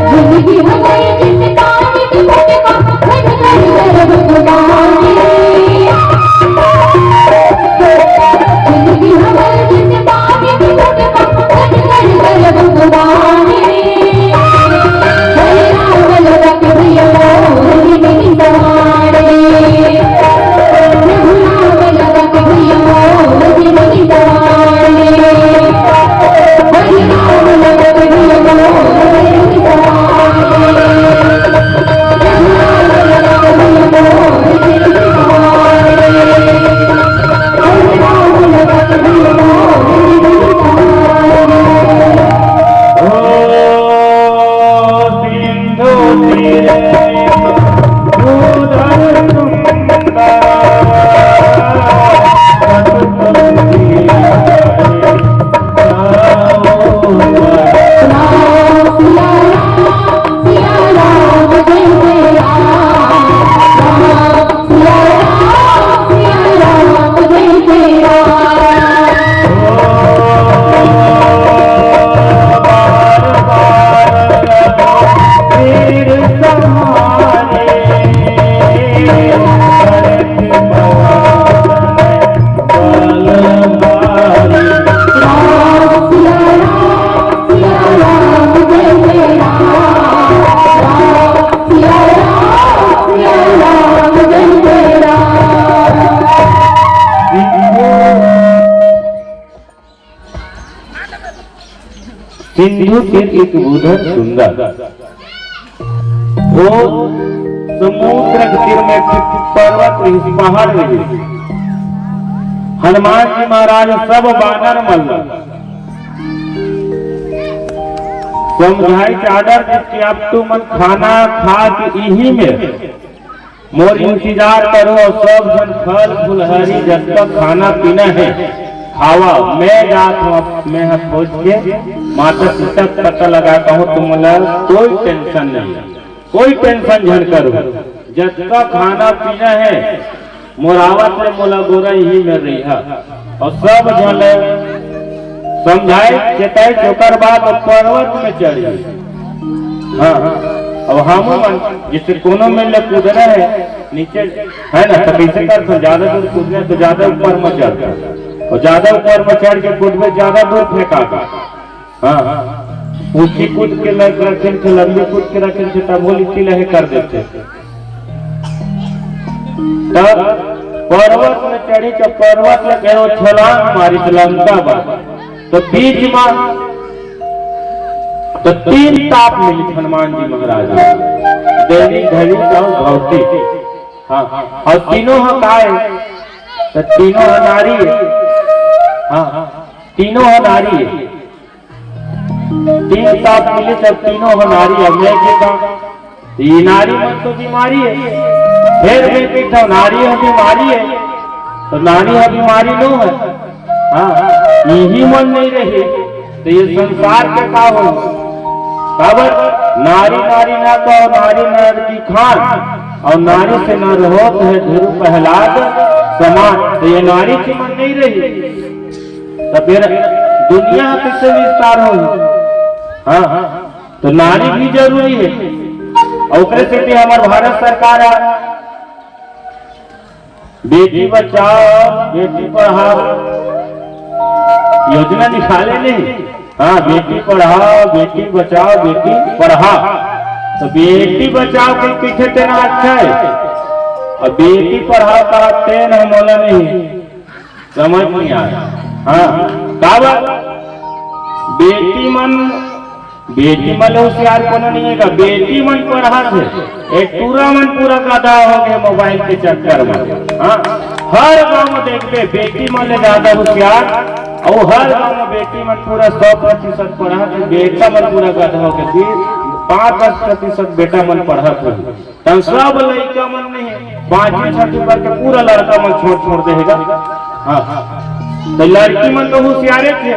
जिंदगी हमारी जिस पानी की भटका घट कर गर्भ गुमारे जिंदगी हमारी जिस पानी की भटका घट कर गर्भ गुमारे हरे राम लगा के भैया मोरी नहीं सवारे प्रभु राम लगा के भैया मोरी नहीं सवारे हरे राम लगा के भैया मोरी नहीं सवारे प्रभु राम लगा के भैया मोरी नहीं सवारे हरे राम लगा के भैया मोरी नहीं सवारे सिंधु तीरे उदर सुंदरा सिंधु तीर एक उधर सुंदर वो समुद्र के तीर में पर्वत पहाड़ में हनुमान जी महाराज सब बानर मल समझाई चादर कि अब तू मन खाना खा के यही में मोर इंतजार करो सब जन फल फुलहरी जब तक खाना पीना है खावा मैं जात हूँ मैं खोज के माता पिता पता लगाता हूँ तुम्हारा कोई टेंशन नहीं कोई टेंशन झन करो जब तक खाना पीना है मोरावत में मोला गोरा यही में रही है और सब जन समझाए चेताई चौकर बाद पर्वत में चढ़ हाँ अब हम जिससे कोनो में ले कूदना है नीचे है ना तो कैसे कर ज्यादा दूर कूदने तो ज्यादा ऊपर में चढ़ता और ज्यादा ऊपर में चढ़ के कूद में ज्यादा दूर फेंका हाँ ऊंची कूद के रखे थे लंबी कूद के रखे थे तब वो लिट्टी लहे कर देते तब पर्वत में चढ़ी जब पर्वत में कहो छलांग मारी लंका बात तो बीच में तो 3 ताप मिली हनुमान जी महाराज देवी घड़ी भौतिक हाँ और तीनों हकाए तो तीनों नारी हाँ तीनों नारी 3 ताप मिले जब तीनों नारी है मैं कहता ये नारी मन तो बीमारी है फिर मैं कहता नारी है बीमारी है तो नारी है बीमारी नो है हाँ यही मन नहीं रही तो ये संसार के का हो खबर नारी नारी ना कहो नारी नर की खान और नारी से न रहो तो है ध्रुव प्रहलाद समान तो ये नारी की मन नहीं रही तो फिर दुनिया किससे विस्तार हो हाँ तो नारी भी जरूरी है और से भी हमारे भारत सरकार बेटी बचाओ बेटी पढ़ाओ योजना निकाले नहीं हाँ बेटी पढ़ाओ बेटी बचाओ बेटी पढ़ाओ तो बेटी बचाओ के पीछे तेना अच्छा है और बेटी पढ़ाओ का तेन मोला नहीं समझ नहीं आया हाँ काबर बेटी मन होशियार कोनो नहीं है बेटी मन पढ़ा थे एक पूरा मन पूरा गाधा हो गया मोबाइल के चक्कर में हाँ हर गांव में देखते बेटी मन ज्यादा होशियार और हर गांव में बेटी मन पूरा 100% पढ़ा थे बेटा मन पूरा गाधा हो गया 5-10% बेटा मन पढ़ा थे तब सब लड़का मन नहीं 5वीं-6वीं पर के पूरा लड़का मन छोड़ देगा हाँ तो लड़की मन तो होशियारे थे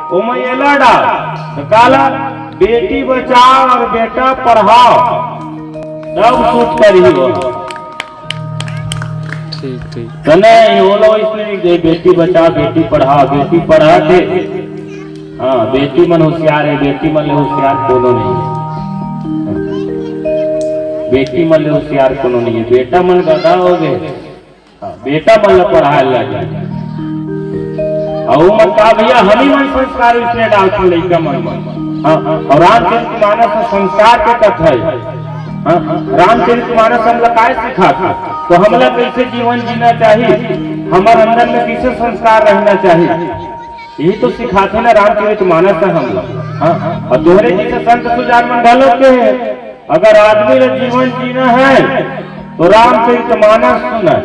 वो मैं ये लड़ा तो काला बेटी बचाओ और बेटा पढ़ाओ तब सूट करी हो तो नहीं वो लोग इसमें बेटी बचाओ बेटी पढ़ाओ बेटी पढ़ा के हाँ बेटी मन होशियार है, बेटी मन ले होशियार कोनो नहीं है। बेटी मन ले होशियार कोनो नहीं है, बेटा मन गधा हो गए, बेटा मन ले पढ़ाए लगे और मन का भैया हम ही मन संस्कार इसने डालते लड़का मन। हाँ और रामचरितमानस संस्कार के कथा है। हाँ रामचरितमानस हम लोग काय सिखाता तो हम लोग कैसे जीवन जीना चाहिए, हमारे अंदर में कैसे संस्कार रहना चाहिए, यही तो सिखाते ना रामचरितमानस है हम लोग। हाँ और दोहरे जैसे संत सुजान मंडलों के अगर आदमी ने जीवन जीना है तो रामचरितमानस सुना।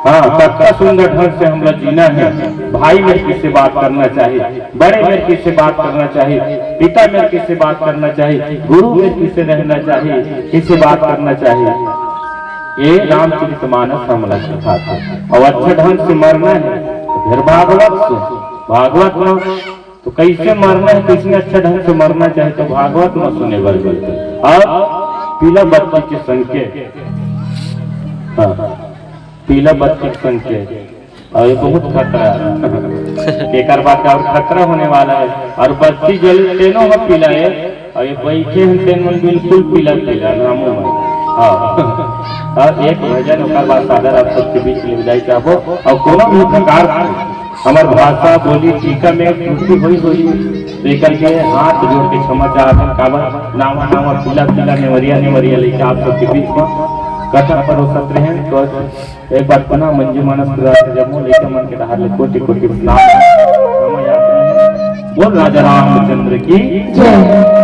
हाँ सबका सुंदर ढंग से हम लोग जीना है। भाई मेरे किससे बात करना चाहिए, बड़े मेरे किससे बात करना चाहिए, पिता मेरे किससे बात करना चाहिए, गुरु मेरे किससे रहना चाहिए, किससे बात करना चाहिए, ये रामचरितमानस हम लोग सिखाता है। और अच्छे ढंग से मरना है फिर भागवत सुन, भागवत में तो कैसे मरना है, किसने अच्छा ढंग से मरना चाहिए तो भागवत में सुने बरबर। और पीला बत्ती के संकेत, हाँ पीला बत्ती के संकेत और ये बहुत खतरा है। एक बात और खतरा होने वाला है और बत्ती जल तेनों में पीला है और ये बैठे हैं तेनों बिल्कुल पीला पीला नामों में। हाँ और एक भजन ओकर बाद सादर आप सबके बीच ले जाए चाहो और कोनो भी प्रकार हमार भाषा बोली टीका में त्रुटि हुई लेकर के हाथ जोड़ के क्षमा चाहते काबर नामा नामा पीला पीला नेवरिया लेके आप सबके बीच में कथा पर सत्र हैं। तो एक बार पुनः मंजू मानस जम्मू लेकर मन के डहार कोटि कोटि प्रणाम समझ आते हैं। बोल राजा रामचंद्र की जय।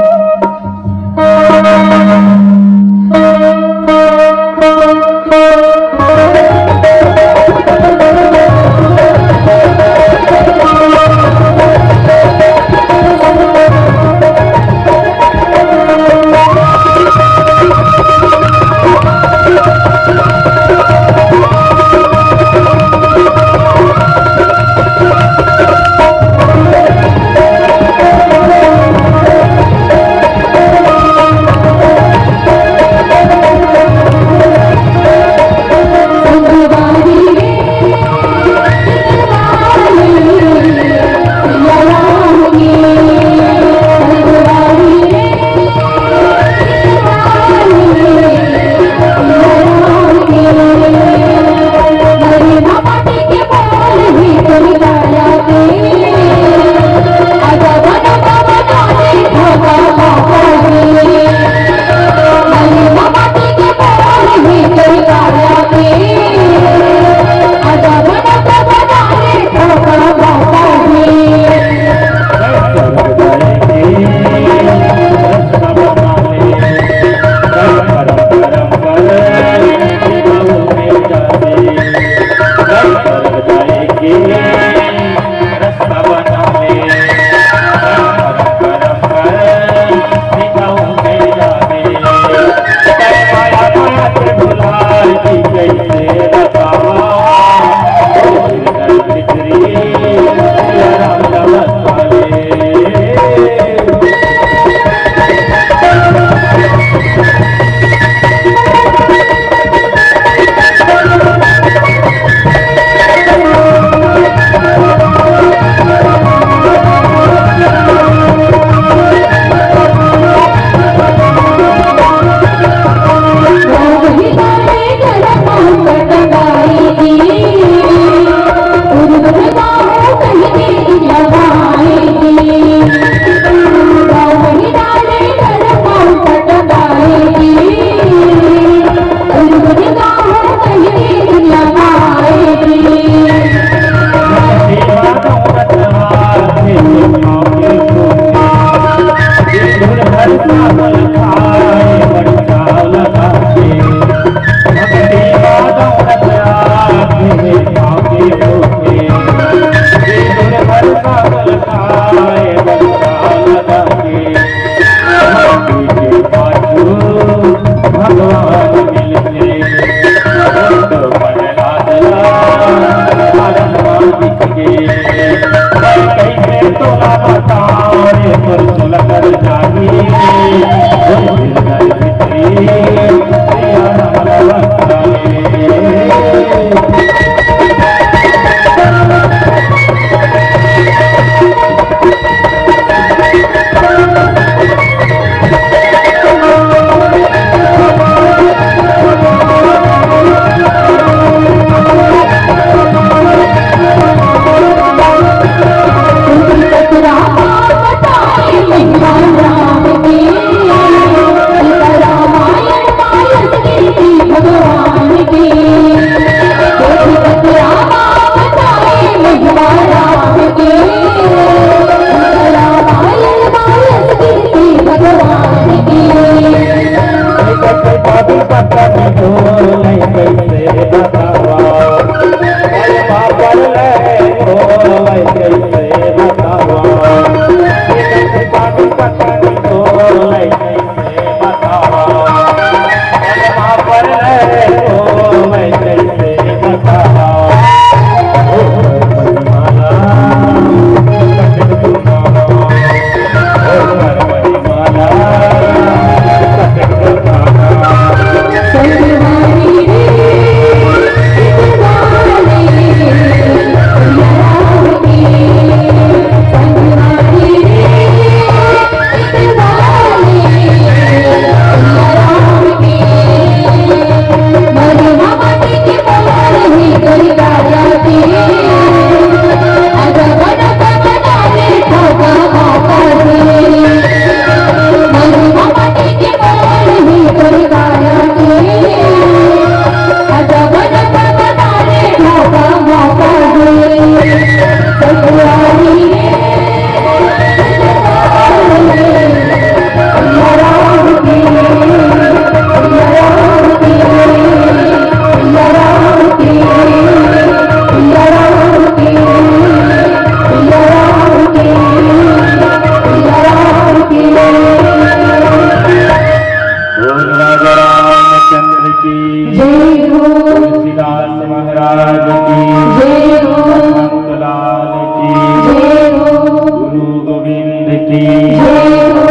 की जय हो।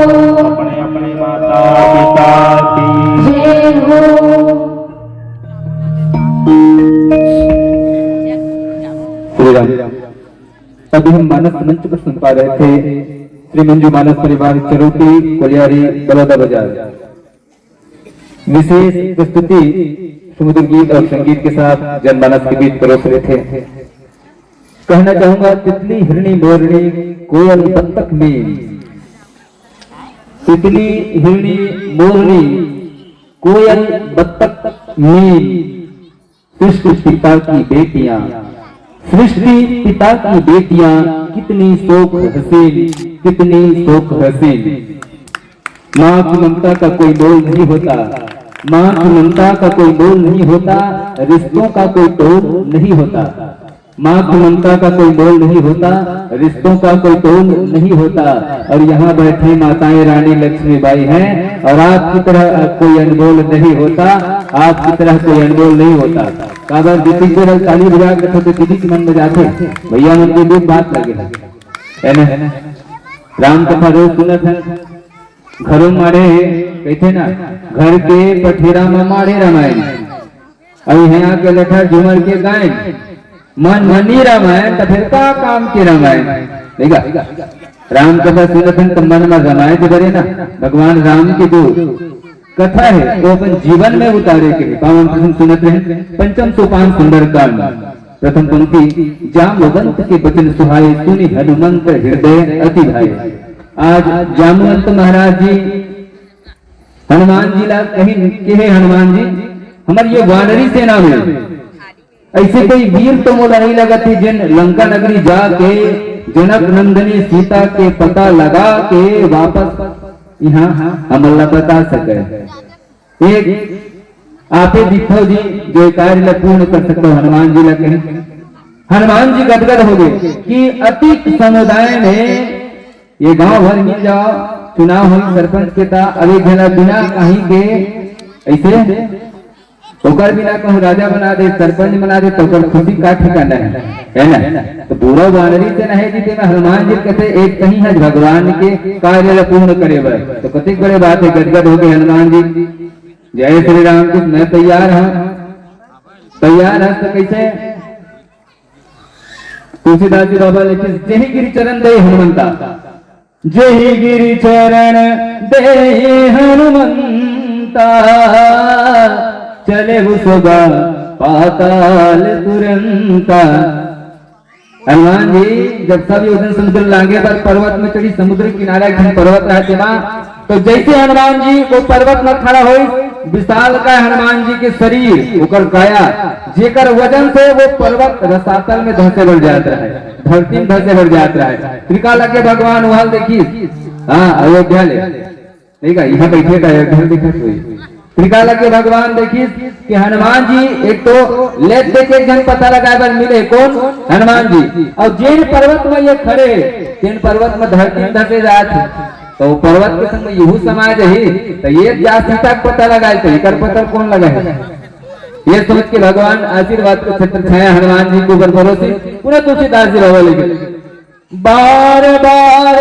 अपने अपने माता पिता की जय हो। श्री राम। अभी हम मानस मंच पर सुन पा रहे थे श्री मंजू मानस परिवार चरोटी कोलियारी बड़ौदा बाजार विशेष प्रस्तुति समुद्र गीत और संगीत के साथ जनमानस के बीच परोस रहे थे। कहना चाहूंगा तितली हिरणी मोरनी कोयल बत्तख में, तितली हिरणी मोरनी कोयल बत्तख में, सृष्टि पिता की बेटियां, सृष्टि पिता की बेटियां, कितनी शोक हसीन, कितनी शोक हसीन। माँ की ममता का कोई मोल नहीं होता, माँ की ममता का कोई मोल नहीं होता, रिश्तों का कोई तोल नहीं होता। माँ की ममता का कोई मोल नहीं होता, रिश्तों का कोई तोल नहीं होता। और यहाँ बैठी माताएं रानी लक्ष्मीबाई हैं और आपकी तरह कोई अनमोल नहीं होता, आपकी तरह कोई अनमोल नहीं होता। काबर दीदी को ताली बजा के तो दीदी के मन में जाते भैया मन की दूध बात लगे है ना। राम कथा रोज सुनत है, घरों मारे कहते ना घर के पठेरा में मारे रामायण, अब यहाँ के लेखा झूमर के गायन मन मनी रामायण तो फिर का काम के रामायण देखा। राम कथा सुनत है तो मन में रामायण के बरे ना भगवान राम की जो कथा है वो अपन जीवन में उतारे के लिए पावन प्रसंग सुनत रहे। पंचम सोपान सुंदरकांड प्रथम पंक्ति, जामवंत के वचन सुहाए सुनि हनुमंत हृदय अति भाए। आज जामवंत महाराज जी हनुमान जी ला कहीं के है हनुमान जी हमारी ये वानरी सेना में ऐसे कोई वीर तो मोला नहीं लगा थी जिन लंका नगरी जाके जनक नंदनी सीता के पता लगा के वापस यहाँ हमला बता सके। एक आपे दिखो जी जो कार्य पूर्ण कर सकते हो हनुमान जी लगे। हनुमान जी गदगद हो गए कि अतीत समुदाय में ये गांव भर मिल जाओ, चुनाव हुई सरपंच के था, अभी घना बिना कहीं के ऐसे ओकर बिना कहूँ राजा बना दे सरपंच बना दे तो खुशी का ठिकाना है ना। तो पूरा वानरी से नहीं जीते में हनुमान जी कहते एक कहीं है भगवान के कार्य पूर्ण करे बर तो कतिक बड़े बात है। गदगद हो गए हनुमान जी, जय श्री राम कृष्ण मैं तैयार हूँ, तैयार है तो कैसे तुलसीदास जी बाबा लिखे जय गिरि चरण दे हनुमंता, जय गिरि चरण दे हनुमंता, चले वो सोगा पाताल तुरंता। हनुमान जी जब सब योजन समुद्र लागे पर पर्वत में चढ़ी समुद्र किनारा पर्वत रहते माँ तो जैसे हनुमान जी वो पर्वत में खड़ा हो विशाल का हनुमान जी के शरीर उकर काया जेकर वजन से वो पर्वत रसातल में धंसे बढ़ जाता है, धरती में धंसे बढ़ जाता है। त्रिकाला के भगवान वहां देखी हाँ अयोध्या ले ठीक है यहाँ बैठे का अयोध्या देखा कोई त्रिकाला के भगवान देखिए कि हनुमान जी एक तो लेट देखे जन पता लगाए पर मिले कौन हनुमान जी और जिन पर्वत में ये खड़े जिन पर्वत में धरती धसे जाते तो पर्वत के संग यहू समाज ही तो ये जा सीता पता लगाए तो इकर पता कौन लगाए ये सोच के भगवान आशीर्वाद को छत्र छाया हनुमान जी को भरोसे पूरा तुलसीदास जी रहो लेकिन बार बार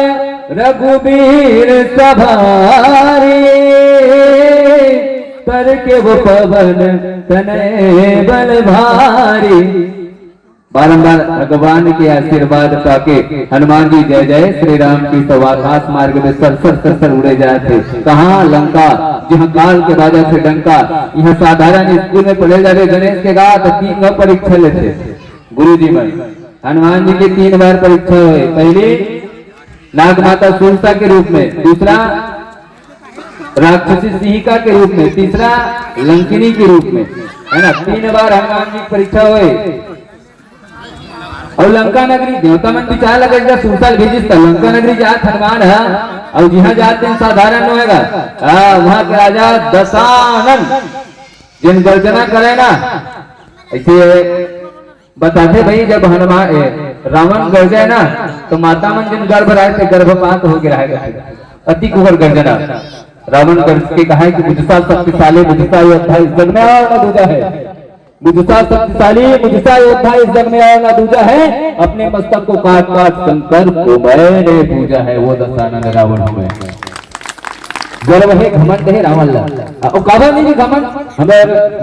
रघुबीर सभारी करके वो पवन तने बल भारी। बारंबार भगवान के आशीर्वाद पाके हनुमान जी जय जय श्री राम की सवाखास मार्ग में सर उड़े जाते। कहाँ लंका जहाँ काल के बाजा से डंका, यहाँ साधारण स्कूल में पढ़े जाते गणेश के गात 3 परीक्षा लेते गुरु जी में। हनुमान जी की 3 बार परीक्षा हुई, पहली नाग माता सुरसा के रूप में, दूसरा राक्षसी सिंहिका के रूप में, तीसरा लंकिनी के रूप में है ना। 3 बार हनुमान जी परीक्षा हुए और लंका नगरी देवता मन विचार लगे सुरसाल भेजिस लंका नगरी जात हनुमान है और जहाँ जाते हैं साधारण होएगा वहां के राजा दशानन जिन गर्जना करे ना ऐसे बताते भाई जब हनुमान रावण गर्जे ना तो माता मन जिन गर्भ रहे थे गर्भपात हो गया है अति कुहर गर्जना। रावण गर्ज के कहा है कि मुझसा शक्तिशाली मुझसा 28 जन्मे और दूजा है मुझसा शक्तिशाली, मुझसा योद्धा इस जग में और ना दूजा है। अपने मस्तक को काट काट शंकर को मैंने पूजा है। वो दशानन रावण हमें गर्व है, घमंड है रावण ला। और काबर नहीं घमंड हमें